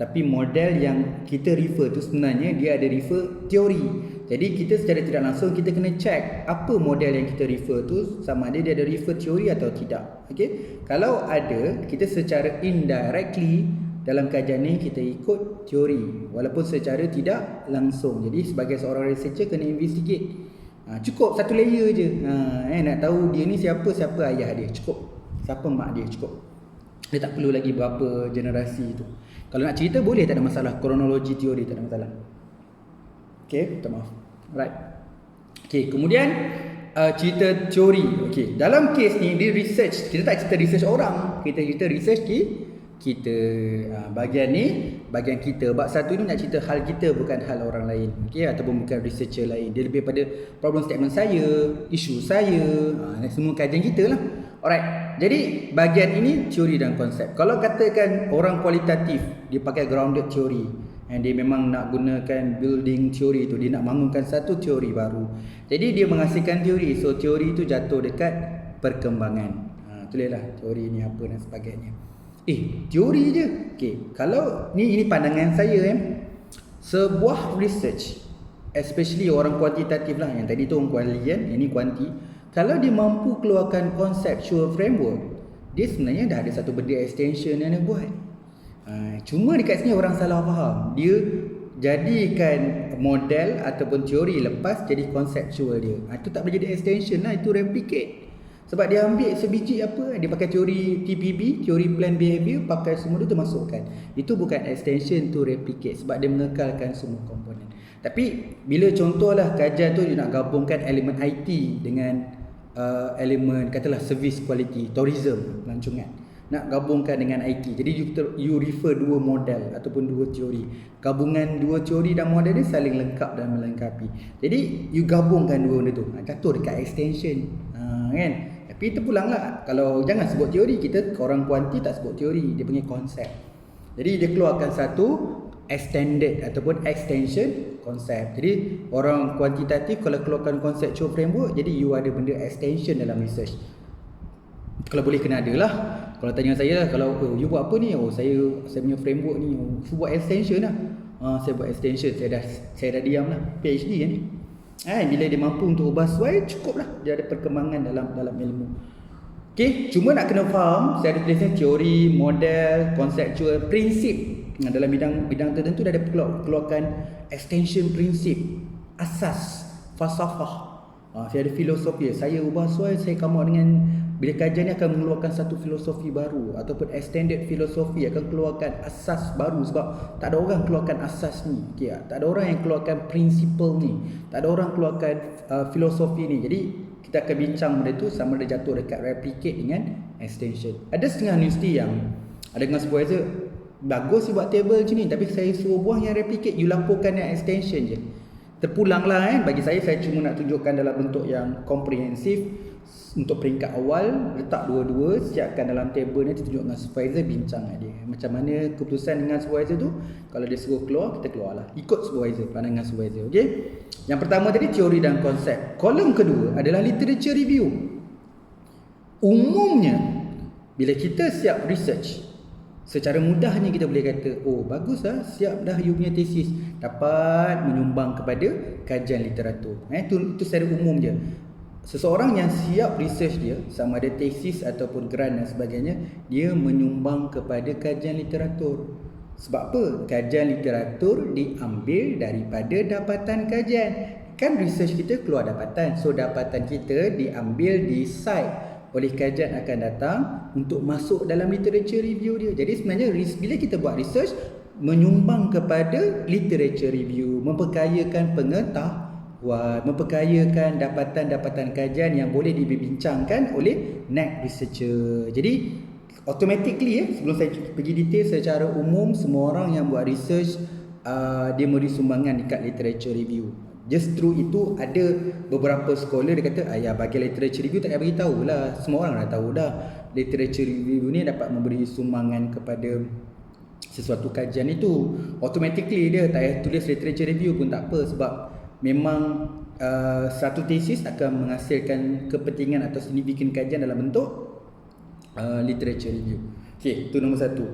tapi model yang kita refer tu sebenarnya dia ada refer teori. Jadi kita secara tidak langsung kita kena check apa model yang kita refer tu sama ada dia ada refer teori atau tidak. Okey. Kalau ada, kita secara indirectly dalam kajian ni kita ikut teori walaupun secara tidak langsung. Jadi sebagai seorang researcher kena investigate. Cukup satu layer je. Nak tahu dia ni siapa ayah dia, cukup. Siapa mak dia, cukup. Dia tak perlu lagi berapa generasi tu. Kalau nak cerita boleh, tak ada masalah. Kronologi teori tak ada masalah. Okay, minta maaf. Alright. Okay, kemudian cerita teori. Okay, dalam kes ni dia research. Kita tak cerita research orang, kita cerita research kita. Bahagian ni bahagian kita. Bab satu ni nak cerita hal kita, bukan hal orang lain. Okay, ataupun bukan researcher lain. Dia lebih pada problem statement saya, isu saya, semua kajian kita lah. Alright. Jadi bahagian ini teori dan konsep. Kalau katakan orang kualitatif, dia pakai grounded theory, and dia memang nak gunakan building theory tu, dia nak bangunkan satu teori baru. Jadi dia menghasilkan teori. So teori tu jatuh dekat perkembangan. Tulislah teori ni apa dan sebagainya. Teori je. Okay, kalau ini pandangan saya sebuah research, especially orang kuantitatif lah, yang tadi tu orang kuali kan, ini kuanti. Kalau dia mampu keluarkan conceptual framework, dia sebenarnya dah ada satu benda extension yang dia buat. Cuma dekat sini orang salah faham. Dia jadikan model ataupun teori lepas jadi conceptual dia. Itu tak boleh jadi extension lah, itu replicate. Sebab dia ambil sebiji apa, dia pakai teori TPB, teori plan behavior, pakai semua tu masukkan. Itu bukan extension, tu replicate sebab dia mengekalkan semua komponen. Tapi bila contohlah kajian tu dia nak gabungkan elemen IT dengan elemen katalah service quality, tourism, pelancongan, nak gabungkan dengan IT. Jadi you refer dua model ataupun dua teori. Gabungan dua teori dan model ni saling lengkap dan melengkapi. Jadi you gabungkan dua benda tu, jatuh dekat extension. Kan? Tapi terpulanglah, kalau jangan sebut teori, kita orang kuanti tak sebut teori, dia punya konsep. Jadi dia keluarkan satu extended ataupun extension konsep. Jadi orang kuantitatif kalau keluarkan conceptual framework, jadi you ada benda extension dalam research. Kalau boleh kena ada lah. Kalau tanya saya lah, kalau you buat apa ni? Saya punya framework ni, saya buat extension lah. Saya buat extension, saya dah diam lah. PhD kan ni. Bila dia mampu untuk ubah sesuai, cukup lah. Dia ada perkembangan dalam ilmu. Okay, cuma nak kena faham, saya ada tulisnya teori, model, konseptual, prinsip. Dalam bidang tertentu dia ada keluarkan extension prinsip, asas, falsafah. Saya ada filosofi. Saya ubah sesuai, saya come out dengan, bila kajian ni akan mengeluarkan satu filosofi baru ataupun extended filosofi, akan keluarkan asas baru. Sebab tak ada orang keluarkan asas ni, okay, tak ada orang yang keluarkan principle ni, tak ada orang keluarkan filosofi ni. Jadi kita akan bincang benda tu sama ada jatuh dekat replicate dengan extension. Ada setengah universiti yang ada dengan supervisor, bagus you buat table macam ni, tapi saya suruh buang yang replicate, you laporkan yang extension je. Terpulang lah bagi saya cuma nak tunjukkan dalam bentuk yang komprehensif. Untuk peringkat awal, letak dua-dua, siapkan dalam table ni, tunjuk dengan supervisor, bincang dengan dia macam mana keputusan dengan supervisor tu. Kalau dia suruh keluar, kita keluar lah, ikut supervisor, pandangan supervisor. Okay? Yang pertama tadi teori dan konsep. Kolom kedua adalah literature review. Umumnya bila kita siap research, secara mudahnya kita boleh kata, bagus lah, siap dah you punya tesis, dapat menyumbang kepada kajian literatur. Itu secara umum je. Seseorang yang siap research dia, sama ada tesis ataupun grant dan sebagainya, dia menyumbang kepada kajian literatur. Sebab apa? Kajian literatur diambil daripada dapatan kajian. Kan research kita keluar dapatan, so dapatan kita diambil, di-cite oleh kajian akan datang untuk masuk dalam literature review dia. Jadi sebenarnya bila kita buat research, menyumbang kepada literature review, memperkayakan pengetahuan, memperkayakan dapatan-dapatan kajian yang boleh dibincangkan oleh next researcher. Jadi automatically sebelum saya pergi detail, secara umum semua orang yang buat research dia memberi sumbangan dekat literature review. Just through itu ada beberapa scholar dia kata, bagi literature review tak payah bagi tahu lah, semua orang dah tahu dah. Literature review ni dapat memberi sumbangan kepada sesuatu kajian itu, automatically dia tak payah tulis literature review pun tak apa, sebab memang satu tesis akan menghasilkan kepentingan atau signifikan kajian dalam bentuk literature review. Okey, itu nombor satu.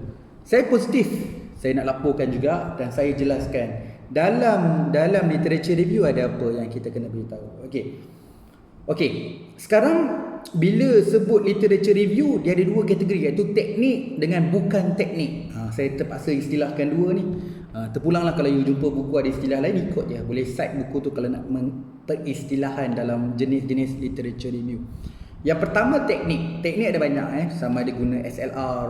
Saya positif, saya nak laporkan juga dan saya jelaskan dalam literature review ada apa yang kita kena beritahu. Okey, sekarang bila sebut literature review, dia ada dua kategori, iaitu teknik dengan bukan teknik. Saya terpaksa istilahkan dua ni. Terpulanglah kalau you jumpa buku ada istilah lain, ikut je. Boleh cite buku tu kalau nak peristilahan dalam jenis-jenis literature review. Yang pertama teknik. Teknik ada banyak sama ada guna SLR,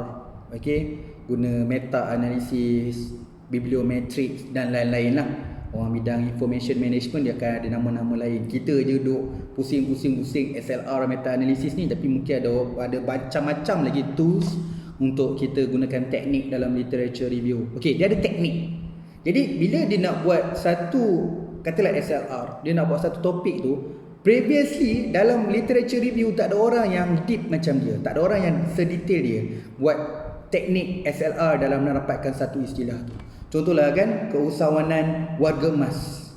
guna meta analisis, bibliometrics dan lain-lain lah. Orang bidang information management dia akan ada nama-nama lain. Kita je duk pusing-pusing SLR meta analisis ni, tapi mungkin ada macam-macam lagi tools untuk kita gunakan teknik dalam literature review. Dia ada teknik. Jadi bila dia nak buat satu, katalah SLR, dia nak buat satu topik tu, previously dalam literature review tak ada orang yang deep macam dia, tak ada orang yang sedetail dia buat teknik SLR dalam mendapatkan satu istilah tu. Contohlah kan, keusahawanan warga emas.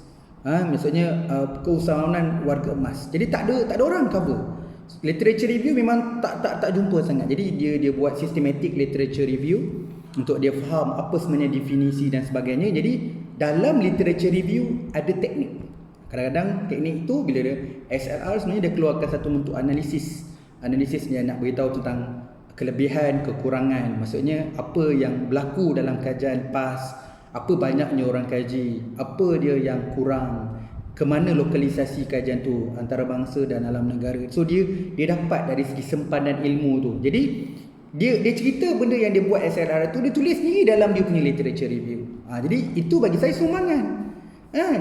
Maksudnya keusahawanan warga emas. Jadi tak ada orang cover. Literature review memang tak jumpa sangat. Jadi dia buat systematic literature review untuk dia faham apa sebenarnya definisi dan sebagainya. Jadi dalam literature review ada teknik. Kadang-kadang teknik itu bila dia SLR sebenarnya dia keluarkan satu bentuk analisis. Analisis dia nak beritahu tentang kelebihan, kekurangan. Maksudnya apa yang berlaku dalam kajian PAS, apa banyaknya orang kaji, apa dia yang kurang, ke mana lokalisasi kajian tu antarabangsa dan alam negara. So dia dapat dari segi sempadan ilmu tu. Jadi dia cerita benda yang dia buat SLR tu, dia tulis ni dalam dia punya literature review. Jadi itu bagi saya sumbangan.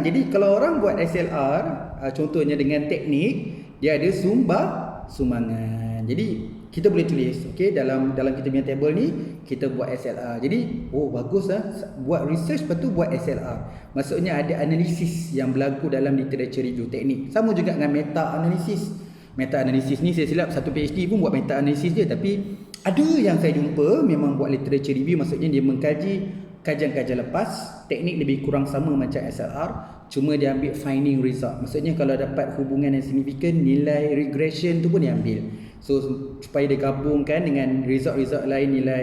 Jadi kalau orang buat SLR, contohnya dengan teknik, dia ada sumbangan. Jadi kita boleh tulis, dalam kita punya table ni kita buat SLR. Jadi bagus buat research, lepas tu buat SLR. Maksudnya ada analisis yang berlaku dalam literature review teknik. Sama juga dengan meta analisis. Meta analisis ni saya silap satu PhD pun buat meta analisis dia, tapi ada yang saya jumpa memang buat literature review, maksudnya dia mengkaji kajian-kajian lepas, teknik lebih kurang sama macam SLR, cuma dia ambil finding result. Maksudnya kalau dapat hubungan yang signifikan, nilai regression tu pun dia ambil. So supaya dia gabungkan dengan result-result lain, nilai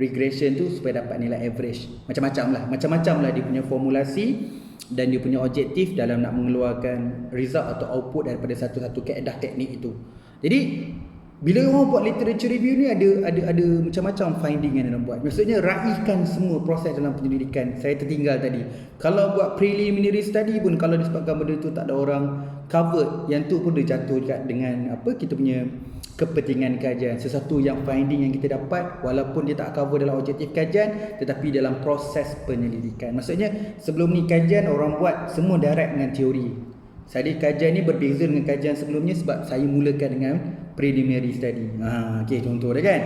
regression tu supaya dapat nilai average. Macam-macam lah dia punya formulasi dan dia punya objektif dalam nak mengeluarkan result atau output daripada satu-satu kaedah teknik itu. Jadi bila orang buat literature review ni ada macam-macam finding yang dia nak buat. Maksudnya raihkan semua proses dalam penyelidikan. Saya tertinggal tadi. Kalau buat preliminary study pun, kalau disebabkan benda tu tak ada orang cover, yang tu pun dia jatuh dekat dengan kita punya kepentingan kajian. Sesuatu yang finding yang kita dapat, walaupun dia tak cover dalam objektif kajian, tetapi dalam proses penyelidikan. Maksudnya sebelum ni kajian orang buat semua direct dengan teori. Jadi kajian ni berbeza dengan kajian sebelumnya sebab saya mulakan dengan preliminary study. Contoh dia kan.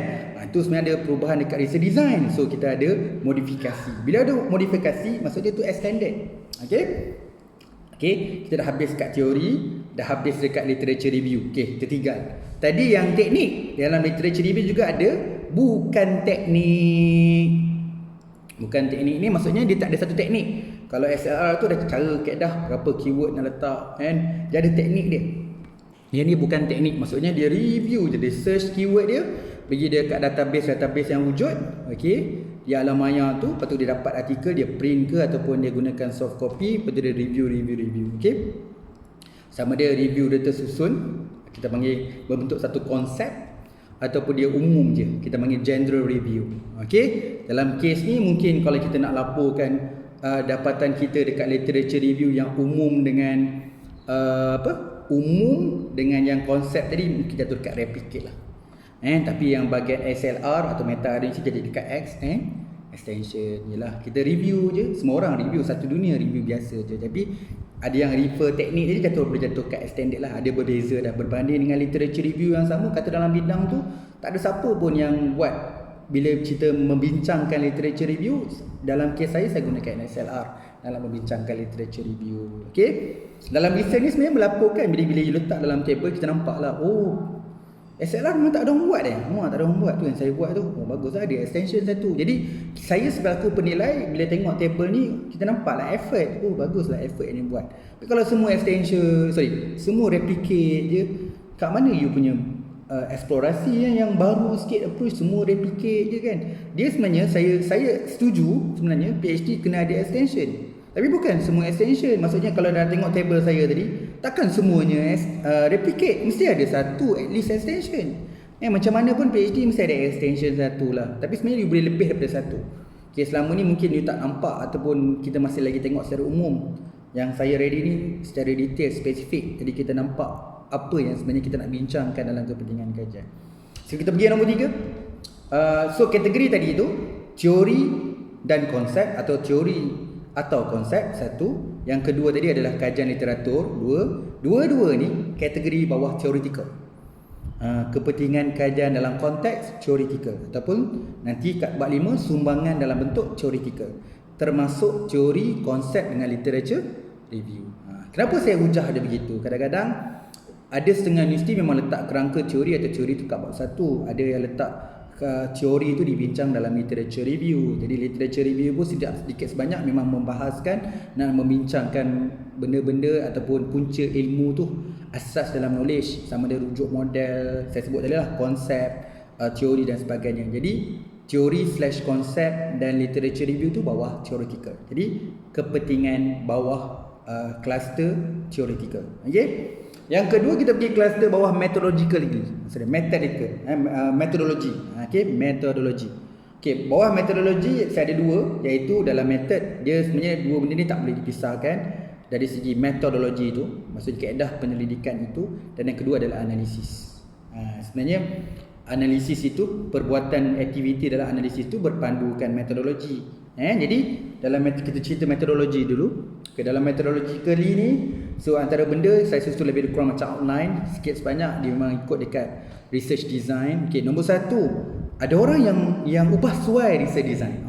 Itu sebenarnya ada perubahan dekat research design. So kita ada modifikasi. Bila ada modifikasi, maksudnya tu extended. Kita dah habis kat teori, dah habis dekat literature review. Tertinggal. Tadi yang teknik, dalam literature review juga ada bukan teknik. Bukan teknik ni maksudnya dia tak ada satu teknik. Kalau SLR tu ada cara kaedah, berapa keyword nak letak kan. Dia ada teknik dia. Yang ni bukan teknik, maksudnya dia review je, dia search keyword dia, pergi dia kat database yang wujud, dia alam maya tu, lepas tu dia dapat artikel, dia print ke ataupun dia gunakan soft copy, lepas tu dia review. Sama dia review dia tersusun, kita panggil berbentuk satu konsep, ataupun dia umum je, kita panggil general review. Dalam kes ni mungkin kalau kita nak laporkan dapatan kita dekat literature review yang umum dengan umum dengan yang konsep tadi, mungkin jatuh dekat replicate lah. Tapi yang bahagian SLR atau meta analisis jadi dekat extension. Yelah, kita review je, semua orang review, satu dunia review biasa je. Tapi ada yang refer teknik jadi boleh jatuh kat extended lah. Ada berbeza dah berbanding dengan literature review yang sama. Kata dalam bidang tu tak ada siapa pun yang buat. Bila kita membincangkan literature review, dalam kes saya gunakan SLR dalam membincangkan literature review. Dalam research ni sebenarnya melaporkan, bila you letak dalam table kita nampak lah, SLR memang tak ada orang buat tak ada orang buat tu yang saya buat tu. Oh bagus lah, dia extension satu. Jadi saya sebagai penilai bila tengok table ni kita nampak lah effort. Oh bagus lah effort yang dia buat. Tapi kalau semua extension, semua replicate je, kat mana you punya eksplorasi yang baru sikit approach, semua replicate je kan. Dia sebenarnya saya setuju sebenarnya PhD kena ada extension. Tapi bukan semua extension. Maksudnya kalau dah tengok table saya tadi, takkan semuanya replicate. Mesti ada satu at least extension. Macam mana pun PhD mesti ada extension satu lah. Tapi sebenarnya you boleh lebih daripada satu. Okay, selama ni mungkin you tak nampak ataupun kita masih lagi tengok secara umum. Yang saya ready ni secara detail, spesifik. Jadi kita nampak apa yang sebenarnya kita nak bincangkan dalam kepentingan kajian. So kita pergi nombor 3. So kategori tadi itu teori dan konsep atau teori atau konsep satu. Yang kedua tadi adalah kajian literatur. Dua-dua ni kategori bawah teoretikal. Kepentingan kajian dalam konteks teoretikal ataupun nanti kat bab 5 sumbangan dalam bentuk teoretikal, termasuk teori, konsep dengan literature review. Kenapa saya hujah ada begitu? Kadang-kadang ada setengah universiti memang letak kerangka teori atau teori tu kat bab 1. Ada yang letak teori itu dibincang dalam literature review. Jadi literature review pun sedikit sebanyak memang membahaskan dan membincangkan benda-benda ataupun punca ilmu tu, asas dalam knowledge, sama ada rujuk model, saya sebut tadi lah, konsep, teori dan sebagainya. Jadi teori / konsep dan literature review tu bawah theoretical. Jadi kepentingan bawah cluster theoretical. Okey. Yang kedua kita pergi cluster bawah methodological lagi. Methodology. Okey, methodology. Okey, bawah metodologi saya ada dua, iaitu dalam method dia sebenarnya dua benda ni tak boleh dipisahkan dari segi metodologi itu, maksudnya kaedah penyelidikan itu, dan yang kedua adalah analisis. Sebenarnya analisis itu, perbuatan aktiviti dalam analisis itu berpandukan metodologi. Jadi dalam kita cerita metodologi dulu. Okay, dalam metodologi kali ni, so antara benda saya susun lebih kurang macam outline sikit sebanyak, dia memang ikut dekat research design. Okay, nombor 1, ada orang yang ubah suai research design.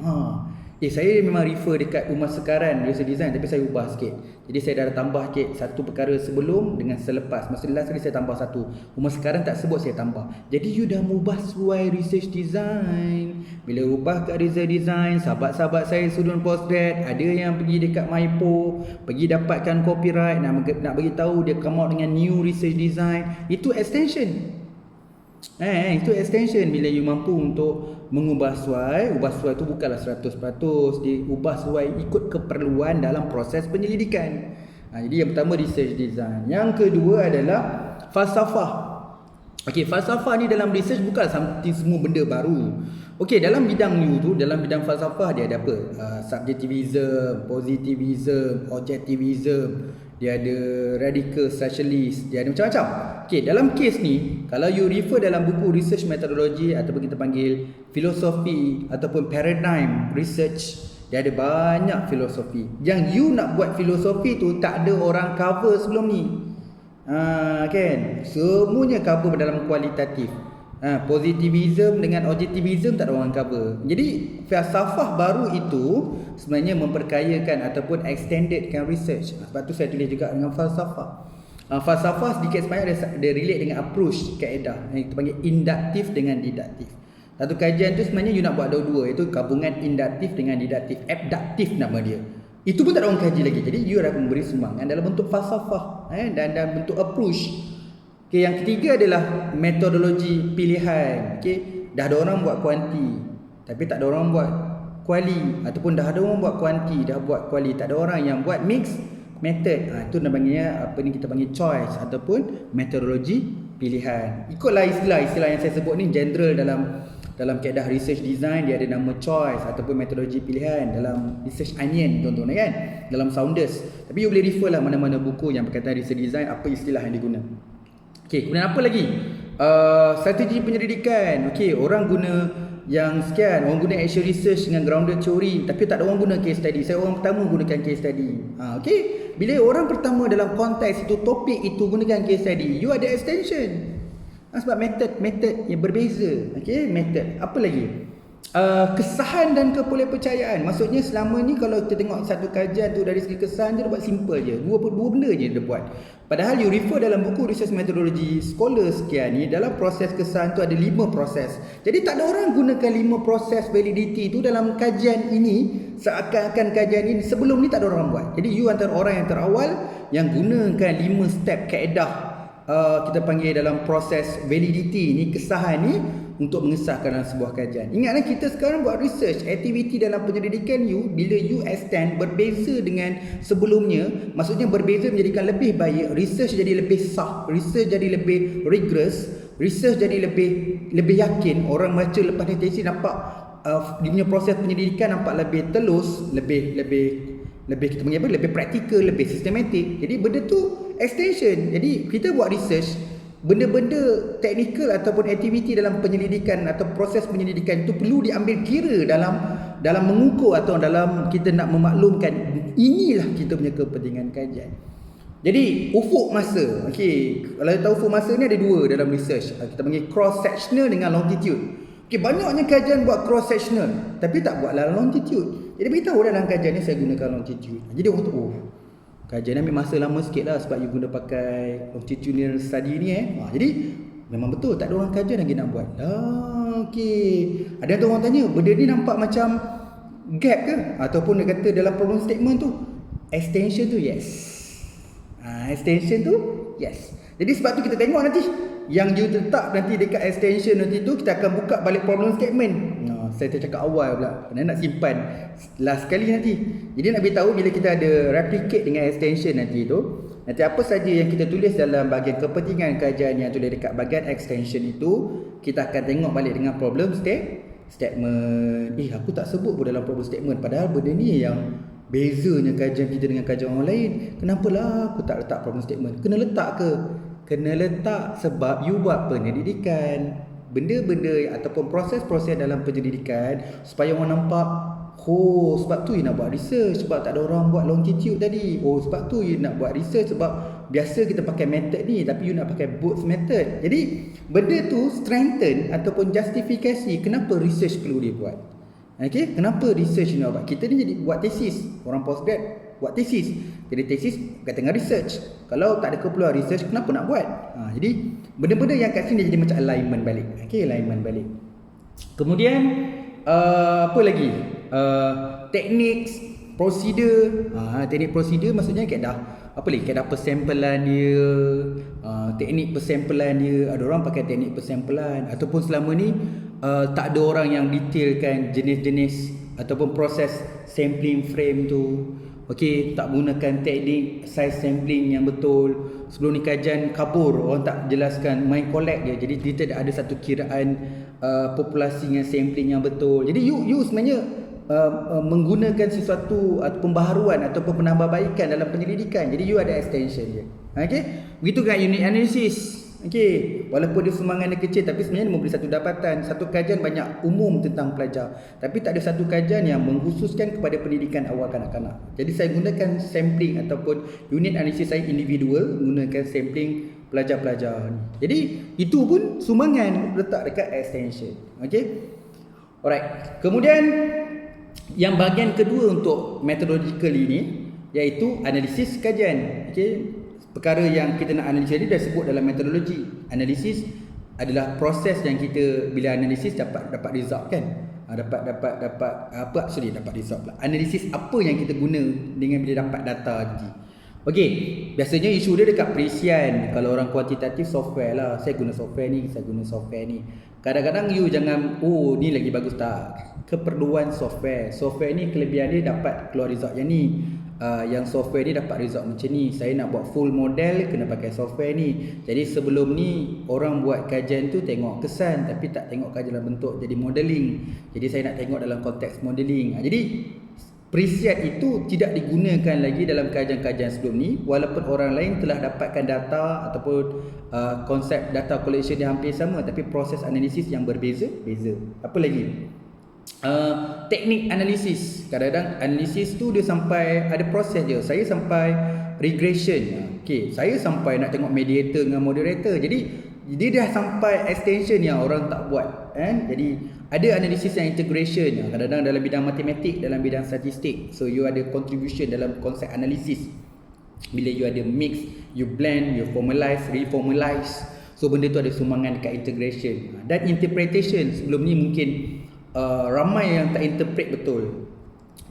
Saya memang refer dekat rumah sekaran research design, tapi saya ubah sikit. Jadi saya dah tambah sikit satu perkara sebelum dengan selepas. Maksudnya last kali saya tambah satu, rumah sekaran tak sebut, saya tambah. Jadi you dah ubah suai research design. Bila ubah kat research design, sahabat-sahabat saya student postgrad, ada yang pergi dekat MyPo, pergi dapatkan copyright, nak bagi tahu dia come out dengan new research design. Itu extension. Itu extension. Bila you mampu untuk mengubah suai, ubah suai tu bukanlah 100%, dia ubah suai ikut keperluan dalam proses penyelidikan. Jadi yang pertama research design. Yang kedua adalah falsafah. Okey, falsafah ni dalam research bukan something semua benda baru. Okey, dalam bidang you tu, dalam bidang falsafah dia ada apa? Subjectivism, positivism, objectivism, dia ada radical socialist, dia ada macam-macam. Okey, dalam kes ni, kalau you refer dalam buku research methodology ataupun kita panggil filosofi ataupun paradigm research, dia ada banyak filosofi. Yang you nak buat filosofi tu tak ada orang cover sebelum ni. Kan? Semuanya cover dalam kualitatif. Positivism dengan objectivism tak ada orang cover. Jadi falsafah baru itu sebenarnya memperkayakan ataupun extendedkan research. Sebab tu saya tulis juga dengan falsafah. Falsafah sedikit sebanyak dia relate dengan approach kaedah yang kita panggil induktif dengan didaktif. Satu kajian tu sebenarnya you nak buat dua-dua, iaitu gabungan induktif dengan didaktif, abduktif nama dia. Itu pun tak ada orang kaji lagi. Jadi you akan memberi sumbangan dalam bentuk falsafah dan dalam bentuk approach. Okay, yang ketiga adalah metodologi pilihan. Okay, dah ada orang buat kuanti, tapi tak ada orang buat kuali, ataupun dah ada orang buat kuanti, dah buat kuali, tak ada orang yang buat mix method. Itu namanya apa ni kita panggil choice ataupun metodologi pilihan. Ikutlah istilah yang saya sebut ni general dalam kaedah research design, dia ada nama choice ataupun metodologi pilihan. Dalam research onion contohnya kan, dalam Saunders. Tapi you boleh refer lah mana-mana buku yang berkaitan research design, apa istilah yang digunakan. Okey, kemudian apa lagi? Strategi penyelidikan. Okey, orang guna yang sekian, orang guna action research dengan grounded theory, tapi tak ada orang guna case study. Saya orang pertama gunakan case study. Okey, bila orang pertama dalam konteks itu, topik itu gunakan case study, you ada extension. Sebab method yang berbeza. Okey, method. Apa lagi? kesahan dan kepercayaan. Maksudnya selama ni kalau kita tengok satu kajian tu dari segi kesahan dia buat simple je. Dua benda je dia buat. Padahal you refer dalam buku research methodology scholar sekian ni, dalam proses kesahan tu ada 5 proses. Jadi tak ada orang gunakan 5 proses validity tu dalam kajian ini. Seakan-akan kajian ini sebelum ni tak ada orang buat. Jadi you antara orang yang terawal yang gunakan 5 step kaedah kita panggil dalam proses validity ni, kesahan ni, untuk mengesahkan dalam sebuah kajian. Ingatlah kita sekarang buat research, aktiviti dalam penyelidikan you, bila you extend berbeza dengan sebelumnya, maksudnya berbeza menjadikan lebih baik, research jadi lebih sah, research jadi lebih rigorous, research jadi lebih yakin. Orang baca lepas ni tesis nampak dia punya proses penyelidikan nampak lebih telus, lebih kita panggil apa, lebih praktikal, lebih sistematik. Jadi benda tu extension. Jadi kita buat research, benda-benda teknikal ataupun aktiviti dalam penyelidikan atau proses penyelidikan itu perlu diambil kira dalam mengukur atau dalam kita nak memaklumkan inilah kita punya kepentingan kajian. Jadi ufuk masa, okey, kalau tahu ufuk masa ni ada 2 dalam research. Kita panggil cross sectional dengan longitude. Okey, banyaknya kajian buat cross sectional tapi tak buat dalam longitude. Jadi beritahu dalam kajian ni saya gunakan longitude. Jadi orang tu kajian ambil masa lama sikit lah sebab you guna pakai longitudinal study ni jadi memang betul tak ada orang kajian lagi nak buat. Okey. Ada tu orang tanya, benda ni nampak macam gap ke? Ataupun dia kata dalam problem statement tu extension tu yes. Extension tu yes. Jadi sebab tu kita tengok nanti yang you letak nanti dekat extension nanti tu, kita akan buka balik problem statement. Saya tercakap awal pula, kerana nak simpan last sekali nanti. Jadi nak beritahu bila kita ada replicate dengan extension nanti tu, nanti apa saja yang kita tulis dalam bahagian kepentingan kajian yang tulis dekat bahagian extension itu, kita akan tengok balik dengan problem statement. Aku tak sebut pun dalam problem statement, padahal benda ni yang bezanya kajian kita dengan kajian orang lain. Kenapalah aku tak letak problem statement? Kena letak ke? Kena letak sebab you buat penyelidikan. Benda-benda ataupun proses-proses dalam penyelidikan supaya orang nampak, sebab tu you nak buat research, sebab tak ada orang buat longitude tadi. Sebab tu you nak buat research sebab biasa kita pakai method ni tapi you nak pakai Booth method. Jadi benda tu strengthen ataupun justifikasi kenapa research perlu dia buat. Okey, kenapa research ni nak buat? Kita ni jadi buat tesis, orang postgrad buat tesis. Jadi tesis bukan tengah research. Kalau tak ada keperluan research, kenapa nak buat? Jadi benda-benda yang kat sini jadi macam alignment balik. Okey, alignment balik. Kemudian apa lagi? Teknik, prosedur. Teknik prosedur maksudnya kaedah apa lagi? Kaedah persampelan dia, teknik persampelan dia. Ada orang pakai teknik persampelan ataupun selama ni tak ada orang yang detailkan jenis-jenis ataupun proses sampling frame tu. Okey, tak gunakan teknik size sampling yang betul. Sebelum ni kajian kabur, orang tak jelaskan, main collect je. Jadi kita ada satu kiraan populasi dengan sampling yang betul. Jadi you sebenarnya menggunakan sesuatu pembaharuan ataupun penambahbaikan dalam penyelidikan. Jadi you ada extension je. Okey, begitu dengan unit analysis. Okey, walaupun dia sumbangan dia kecil tapi sebenarnya dia memberi satu dapatan. Satu kajian banyak umum tentang pelajar, tapi tak ada satu kajian yang mengkhususkan kepada pendidikan awal kanak-kanak. Jadi saya gunakan sampling ataupun unit analisis saya individual, menggunakan sampling pelajar-pelajar ni. Jadi itu pun sumbangan letak dekat extension. Okey. Alright. Kemudian yang bahagian kedua untuk methodological ini iaitu analisis kajian. Okey. Perkara yang kita nak analisis ni dah sebut dalam metodologi. Analisis adalah proses yang kita bila analisis dapat result kan. Dapat result pula. Analisis apa yang kita guna dengan bila dapat data nanti. Okey, biasanya isu dia dekat perisian. Kalau orang kuantitatif software lah. Saya guna software ni. Kadang-kadang you jangan ni lagi bagus tak. Keperluan software. Software ni kelebihan dia dapat keluar result yang ni. Yang software ni dapat result macam ni. Saya nak buat full model, kena pakai software ni. Jadi sebelum ni orang buat kajian tu tengok kesan tapi tak tengok kajian dalam bentuk jadi modeling. Jadi saya nak tengok dalam konteks modeling. Jadi preset itu tidak digunakan lagi dalam kajian-kajian sebelum ni, walaupun orang lain telah dapatkan data ataupun konsep data collection yang hampir sama, tapi proses analisis yang berbeza. Apa lagi? Teknik analisis. Kadang-kadang analisis tu dia sampai ada proses je. Saya sampai regression. Okey, saya sampai nak tengok mediator dengan moderator. Jadi dia dah sampai extension yang orang tak buat kan. Jadi ada analisis yang integration, kadang-kadang dalam bidang matematik, dalam bidang statistik. So you ada contribution dalam konsep analisis. Bila you ada mix, you blend, you formalize, reformalize. So benda tu ada sumbangan dekat integration. Dan interpretation sebelum ni mungkin ramai yang tak interpret betul.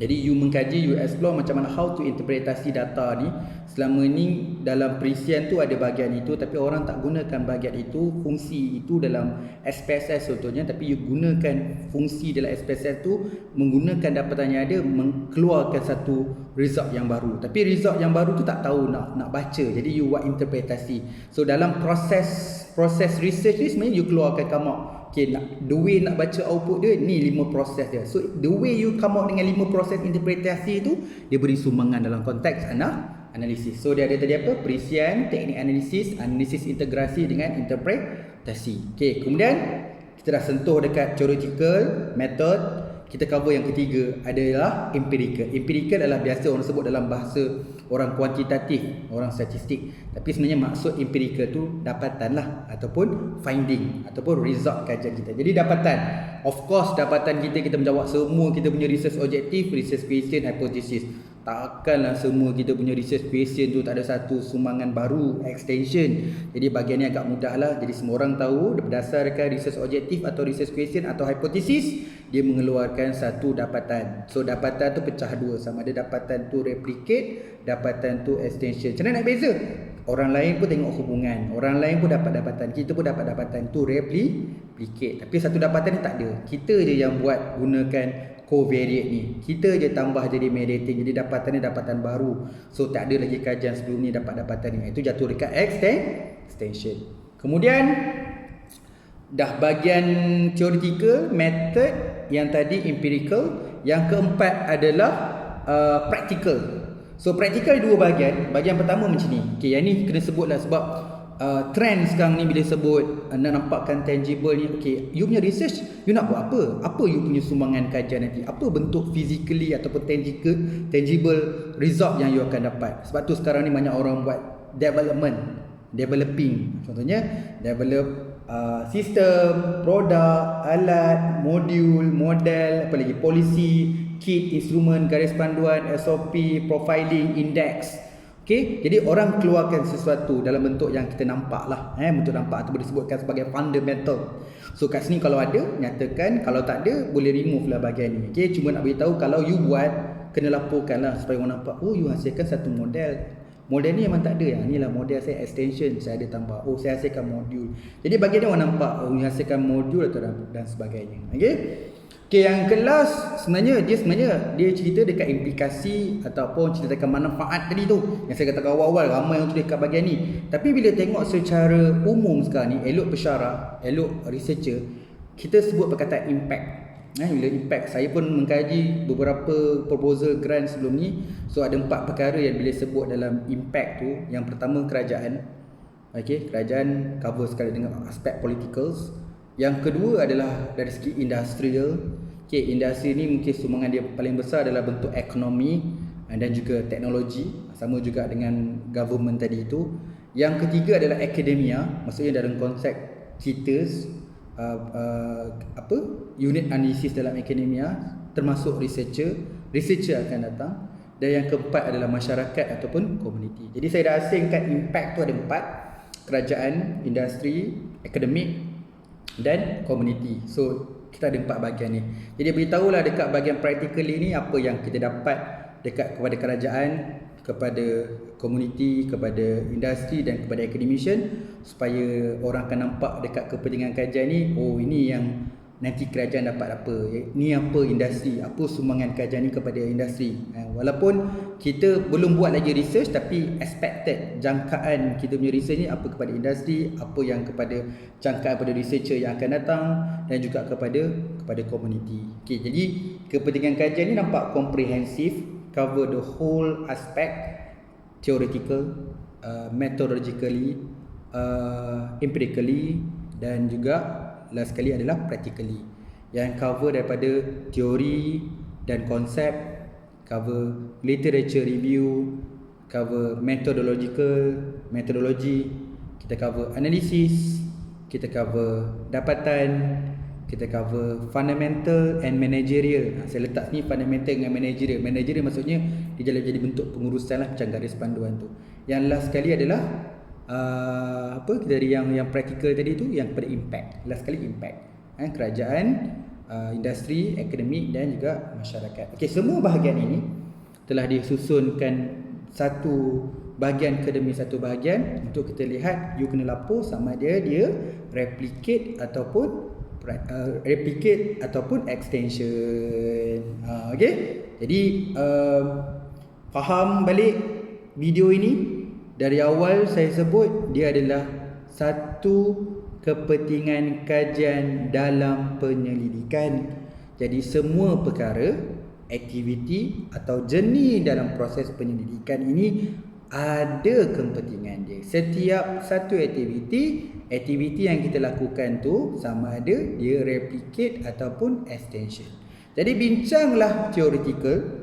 Jadi you mengkaji, you explore macam mana how to interpretasi data ni. Selama ni dalam perisian tu ada bahagian itu, tapi orang tak gunakan bahagian itu, fungsi itu dalam SPSS contohnya. Tapi you gunakan fungsi dalam SPSS tu, menggunakan dapatan yang ada, mengeluarkan satu result yang baru. Tapi result yang baru tu tak tahu nak baca, jadi you buat interpretasi. So dalam proses research ni sebenarnya you keluarkan come out, okay, the way nak baca output dia ni 5 proses dia. So the way you come out dengan 5 proses interpretasi tu, dia beri sumbangan dalam konteks analisis. So dia ada tadi apa? Perisian, teknik analisis integrasi dengan interpretasi. Okay, kemudian kita dah sentuh dekat theoretical, method. Kita cover yang ketiga adalah empirical. Empirical adalah biasa orang sebut dalam bahasa orang kuantitatif, orang statistik. Tapi sebenarnya maksud empirical tu dapatan lah, ataupun finding, ataupun result kajian kita. Jadi dapatan, of course dapatan kita menjawab semua kita punya research objektif, research question, hypothesis. Takkanlah semua kita punya research question tu tak ada satu sumbangan baru, extension. Jadi bahagian ni agak mudah lah. Jadi semua orang tahu berdasarkan research objektif atau research question atau hypothesis, dia mengeluarkan satu dapatan. So dapatan tu pecah dua, sama ada dapatan tu replicate, dapatan tu extension. Macam mana nak beza? Orang lain pun tengok hubungan, orang lain pun dapat dapatan, kita pun dapat dapatan tu replicate. Tapi satu dapatan ni tak ada, kita je yang buat gunakan covariate ni, kita je tambah jadi mediating, jadi dapatan ni dapatan baru. So tak ada lagi kajian sebelum ni dapat dapatan ni, itu jatuh dekat extension. Kemudian dah bahagian theoretical, method, yang tadi empirical, yang keempat adalah practical. So practical ada dua bahagian. Bahagian pertama macam ni, okay, yang ni kena sebut lah sebab trend sekarang ni bila sebut nak nampakkan tangible ni, okay, you punya research you nak buat apa? Apa you punya sumbangan kajian nanti? Apa bentuk physically ataupun tangible result yang you akan dapat? Sebab tu sekarang ni banyak orang buat developing. Contohnya develop sistem, produk, alat, modul, model, apa lagi, polisi, kit, instrumen, garis panduan, SOP, profiling, index. Okay, jadi orang keluarkan sesuatu dalam bentuk yang kita nampak lah, bentuk nampak atau boleh disebutkan sebagai fundamental. So kat sini kalau ada, nyatakan, kalau tak ada, boleh remove lah bahagian ni. Okay, cuma nak beritahu kalau you buat, kena laporkan lah supaya orang nampak, oh you hasilkan satu model. Model ni memang tak ada, yang ni lah model saya, extension saya ada tambah, oh saya hasilkan modul. Jadi bahagian ni orang nampak, oh you hasilkan modul atau dan sebagainya. Okay. Okay, yang kelas sebenarnya dia cerita dekat implikasi ataupun ceritakan manfaat tadi tu yang saya katakan awal-awal, ramai yang tulis kat bahagian ni. Tapi bila tengok secara umum sekarang ni, elok pensyarah, elok researcher, kita sebut perkataan impact. Bila impact, saya pun mengkaji beberapa proposal grant sebelum ni. So ada 4 perkara yang bila sebut dalam impact tu. Yang pertama kerajaan. Okay, kerajaan cover sekali dengan aspek politicals. Yang kedua adalah dari segi industrial. Okay, industri ni mungkin sumbangan dia paling besar adalah bentuk ekonomi dan juga teknologi, sama juga dengan government tadi itu. Yang ketiga adalah akademia, maksudnya dalam konsep kita unit analisis dalam akademia, termasuk researcher akan datang. Dan yang keempat adalah masyarakat ataupun komuniti. Jadi saya dah asingkan impact tu ada 4: kerajaan, industri, akademik dan komuniti. So kita ada 4 bahagian ni. Jadi beritahulah dekat bahagian practical ni apa yang kita dapat kepada kerajaan, kepada komuniti, kepada industri dan kepada academician, supaya orang akan nampak dekat kepentingan kajian ni, oh ini yang nanti kerajaan dapat apa, ni apa industri, apa sumbangan kajian ni kepada industri. Walaupun kita belum buat lagi research, tapi expected jangkaan kita punya research ni apa kepada industri, apa yang kepada jangkaan pada researcher yang akan datang, dan juga kepada komuniti. Okay, jadi kepentingan kajian ni nampak komprehensif, cover the whole aspect, theoretical, methodologically, empirically, dan juga last sekali adalah practically, yang cover daripada teori dan konsep, cover literature review, cover methodology, kita cover analisis, kita cover dapatan, kita cover fundamental and managerial. Saya letak ni fundamental dengan managerial. Managerial maksudnya dia jadi bentuk pengurusan lah, macam garis panduan tu. Yang last sekali adalah dari yang practical tadi tu, yang pada impact. Last sekali impact. Kerajaan, industri, akademik dan juga masyarakat. Okey, semua bahagian ini telah disusunkan satu bahagian ke demi satu bahagian untuk kita lihat you kena lapor sama dia replicate ataupun extension. Okey. Jadi faham balik video ini. Dari awal saya sebut dia adalah satu kepentingan kajian dalam penyelidikan. Jadi semua perkara, aktiviti atau jenis dalam proses penyelidikan ini ada kepentingan dia. Setiap satu aktiviti yang kita lakukan tu sama ada dia replicate ataupun extension. Jadi bincanglah theoretical,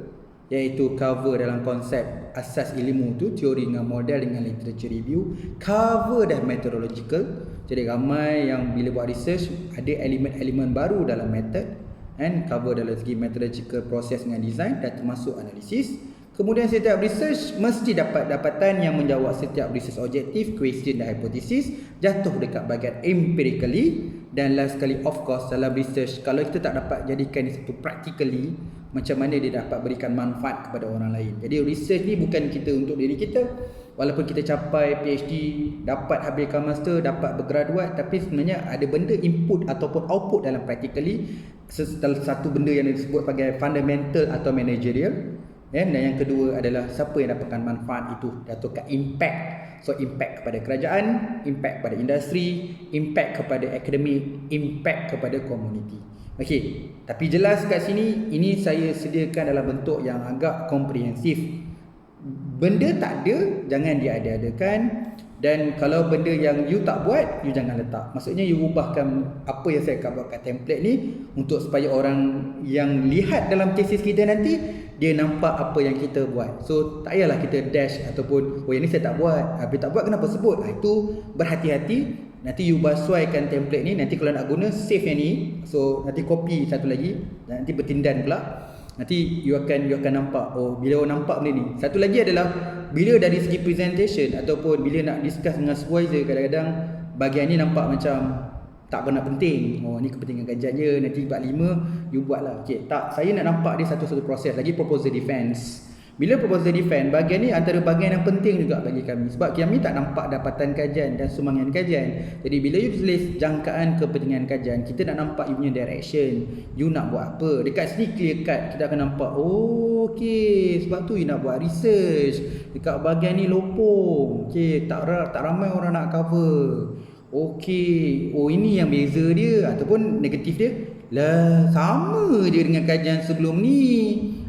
iaitu cover dalam konsep asas ilmu tu, teori dengan model dengan literature review. Cover dah methodological, jadi ramai yang bila buat research ada elemen-elemen baru dalam method, and cover dalam segi methodological proses dengan design dan termasuk analisis. Kemudian setiap research mesti dapat dapatan yang menjawab setiap research objektif, question dan hipotesis, jatuh dekat bahagian empirically. Dan last sekali, of course, dalam research kalau kita tak dapat jadikan satu practically, macam mana dia dapat berikan manfaat kepada orang lain. Jadi research ni bukan kita untuk diri kita. Walaupun kita capai PhD, dapat habiskan master, dapat bergraduat, tapi sebenarnya ada benda input ataupun output dalam practically. Satu benda yang disebut sebagai fundamental atau managerial. Dan yang kedua adalah siapa yang dapatkan manfaat itu, jatuhkan impact. So impact kepada kerajaan, impact kepada industri, impact kepada akademik, impact kepada komuniti. Okey, tapi jelas kat sini ini saya sediakan dalam bentuk yang agak komprehensif. Benda tak ada, jangan diada-adakan. Dan kalau benda yang you tak buat, you jangan letak. Maksudnya you ubahkan apa yang saya akan buat kat template ni untuk supaya orang yang lihat dalam tesis kita nanti, dia nampak apa yang kita buat. So tak payahlah kita dash ataupun yang ni saya tak buat. Habis tak buat kenapa sebut? Itu berhati-hati. Nanti you basuhkan template ni, nanti kalau nak guna save yang ni. So nanti copy satu lagi, nanti bertindan pula. Nanti you akan nampak, oh bila orang nampak benda ni. Satu lagi adalah bila dari segi presentation ataupun bila nak discuss dengan supervisor, kadang-kadang bahagian ni nampak macam tak pernah penting. Oh ni kepentingan kajian je, nanti bab 5 you buat lah. Okay, tak, saya nak nampak dia satu-satu proses. Lagi proposal defense. Bila proposal defense, bahagian ni antara bahagian yang penting juga bagi kami. Sebab kami tak nampak dapatan kajian dan sumbangan kajian. Jadi bila you tulis jangkaan kepentingan kajian, kita nak nampak you punya direction. You nak buat apa. Dekat sini clear cut, kita akan nampak, oh okay, sebab tu you nak buat research. Dekat bahagian ni lopong. Okay, tak ramai orang nak cover. Okey, oh ini yang beza dia ataupun negatif dia. Lah, sama je dengan kajian sebelum ni.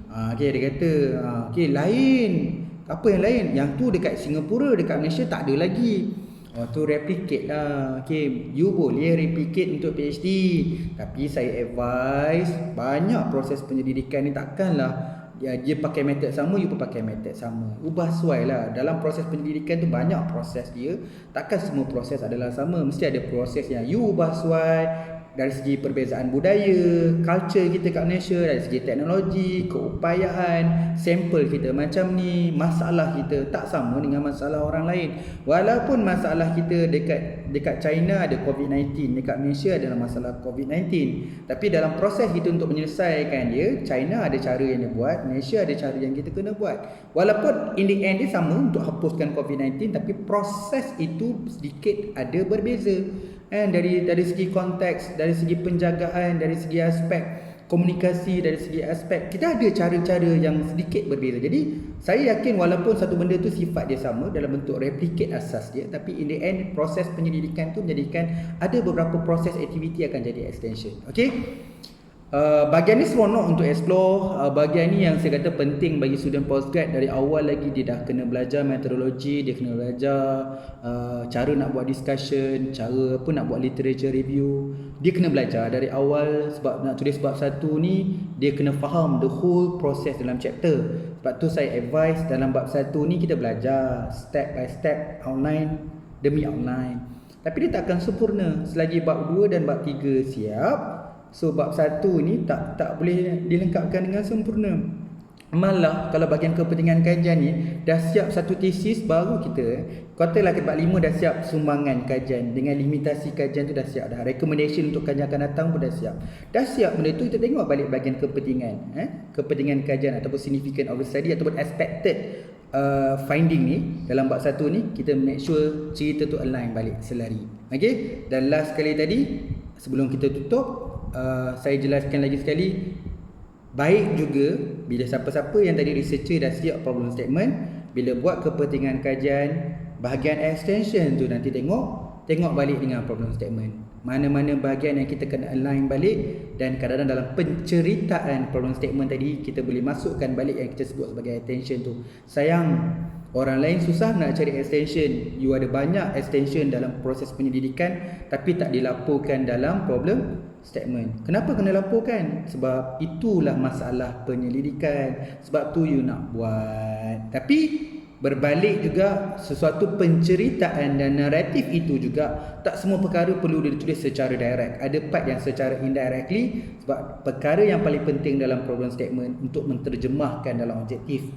Okey, dia kata, okey lain. Apa yang lain? Yang tu dekat Singapura, dekat Malaysia tak ada lagi. Oh tu replicate lah. Okey, you boleh replicate untuk PhD. Tapi saya advise banyak proses penyelidikan ni takkanlah dia pakai metod sama, you pun pakai metod sama. Ubah suai lah. Dalam proses penyelidikan tu banyak proses dia. Takkan semua proses adalah sama. Mesti ada proses yang you ubah suai. Dari segi perbezaan budaya, culture kita kat Malaysia, dari segi teknologi, keupayaan, sampel kita macam ni, masalah kita tak sama dengan masalah orang lain. Walaupun masalah kita dekat China ada COVID-19, dekat Malaysia adalah masalah COVID-19. Tapi dalam proses kita untuk menyelesaikan dia, China ada cara yang dia buat, Malaysia ada cara yang kita kena buat. Walaupun in the end dia sama untuk hapuskan COVID-19, tapi proses itu sedikit ada berbeza. Dari segi konteks, dari segi penjagaan, dari segi aspek komunikasi, dari segi aspek, kita ada cara-cara yang sedikit berbeza. Jadi saya yakin walaupun satu benda tu sifat dia sama dalam bentuk replicate asas dia, tapi in the end proses penyelidikan tu menjadikan ada beberapa proses aktiviti akan jadi extension. Okay, bahagian ni seronok untuk explore. Bahagian ni yang saya kata penting bagi student postgrad. Dari awal lagi dia dah kena belajar metodologi, dia kena belajar cara nak buat discussion, cara apa nak buat literature review. Dia kena belajar dari awal. Sebab nak tulis bab 1 ni, dia kena faham the whole process dalam chapter. Sebab tu saya advise dalam bab 1 ni kita belajar step by step, outline demi outline. Tapi dia tak akan sempurna selagi bab 2 dan bab 3 siap. So bab 1 ni tak boleh dilengkapkan dengan sempurna. Malah kalau bahagian kepentingan kajian ni dah siap satu tesis, baru kita katalah bab 5 dah siap sumbangan kajian dengan limitasi kajian tu dah siap dah. Recommendation untuk kajian akan datang pun dah siap. Dah siap benda tu, kita tengok balik bahagian kepentingan, kepentingan kajian ataupun significant of the study ataupun expected finding ni dalam bab 1 ni, kita make sure cerita tu align balik selari. Okey, dan last sekali tadi sebelum kita tutup, saya jelaskan lagi sekali, baik juga bila siapa-siapa yang tadi researcher dah siap problem statement, bila buat kepentingan kajian bahagian extension tu nanti tengok balik dengan problem statement. Mana-mana bahagian yang kita kena align balik, dan kadang-kadang dalam penceritaan problem statement tadi kita boleh masukkan balik yang kita sebut sebagai extension tu. Sayang, orang lain susah nak cari extension. You ada banyak extension dalam proses penyelidikan tapi tak dilaporkan dalam problem statement. Kenapa kena laporkan? Sebab itulah masalah penyelidikan. Sebab tu you nak buat. Tapi berbalik juga, sesuatu penceritaan dan naratif itu juga tak semua perkara perlu ditulis secara direct. Ada part yang secara indirectly, sebab perkara yang paling penting dalam problem statement untuk menterjemahkan dalam objektif.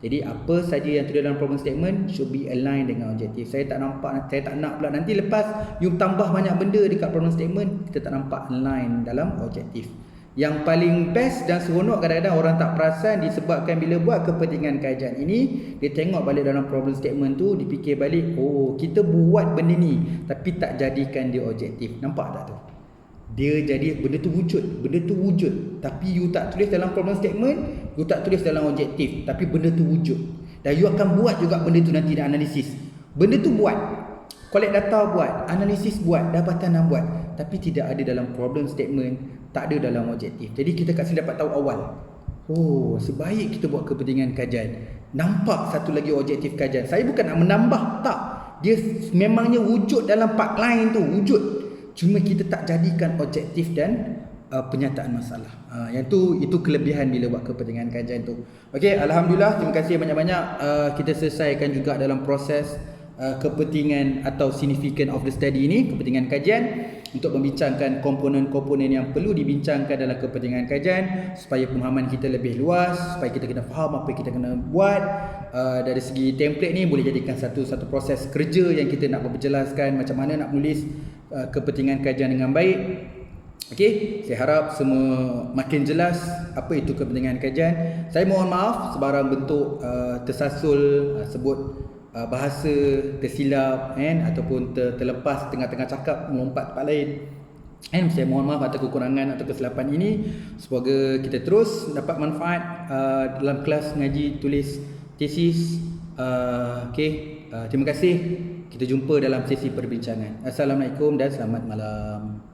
Jadi apa saja yang terdapat dalam problem statement should be aligned dengan objektif. Saya tak nak pula nanti lepas you tambah banyak benda dekat problem statement, kita tak nampak align dalam objektif. Yang paling best dan seronok kadang-kadang orang tak perasan disebabkan bila buat kepentingan kajian ini, dia tengok balik dalam problem statement tu, dipikir balik, oh kita buat benda ni tapi tak jadikan dia objektif. Nampak tak tu? Dia jadi benda tu wujud tapi you tak tulis dalam problem statement, you tak tulis dalam objektif, tapi benda tu wujud. Dan you akan buat juga benda tu nanti dan analisis. Benda tu buat, collect data buat, analisis buat, dapatan nak buat, tapi tidak ada dalam problem statement, tak ada dalam objektif. Jadi kita kat sini dapat tahu awal, oh sebaik kita buat kepentingan kajian. Nampak satu lagi objektif kajian. Saya bukan nak menambah, tak. Dia memangnya wujud dalam part lain tu, wujud. Cuma kita tak jadikan objektif dan penyataan masalah. Yang itu kelebihan bila buat kepentingan kajian tu. Okey, alhamdulillah, terima kasih banyak-banyak. Kita selesaikan juga dalam proses kepentingan atau significant of the study ini, kepentingan kajian, untuk membincangkan komponen-komponen yang perlu dibincangkan dalam kepentingan kajian supaya pemahaman kita lebih luas, supaya kita kena faham apa yang kita kena buat. Dari segi template ni boleh jadikan satu proses kerja yang kita nak berjelaskan macam mana nak menulis kepentingan kajian dengan baik. Okey, saya harap semua makin jelas apa itu kepentingan kajian. Saya mohon maaf sebarang bentuk tersasul, sebut bahasa tersilap ataupun terlepas tengah-tengah cakap melompat tempat lain. Saya mohon maaf atas kekurangan atau kesilapan ini. Semoga kita terus dapat manfaat dalam kelas ngaji tulis tesis. Terima kasih. Kita jumpa dalam sesi perbincangan. Assalamualaikum dan selamat malam.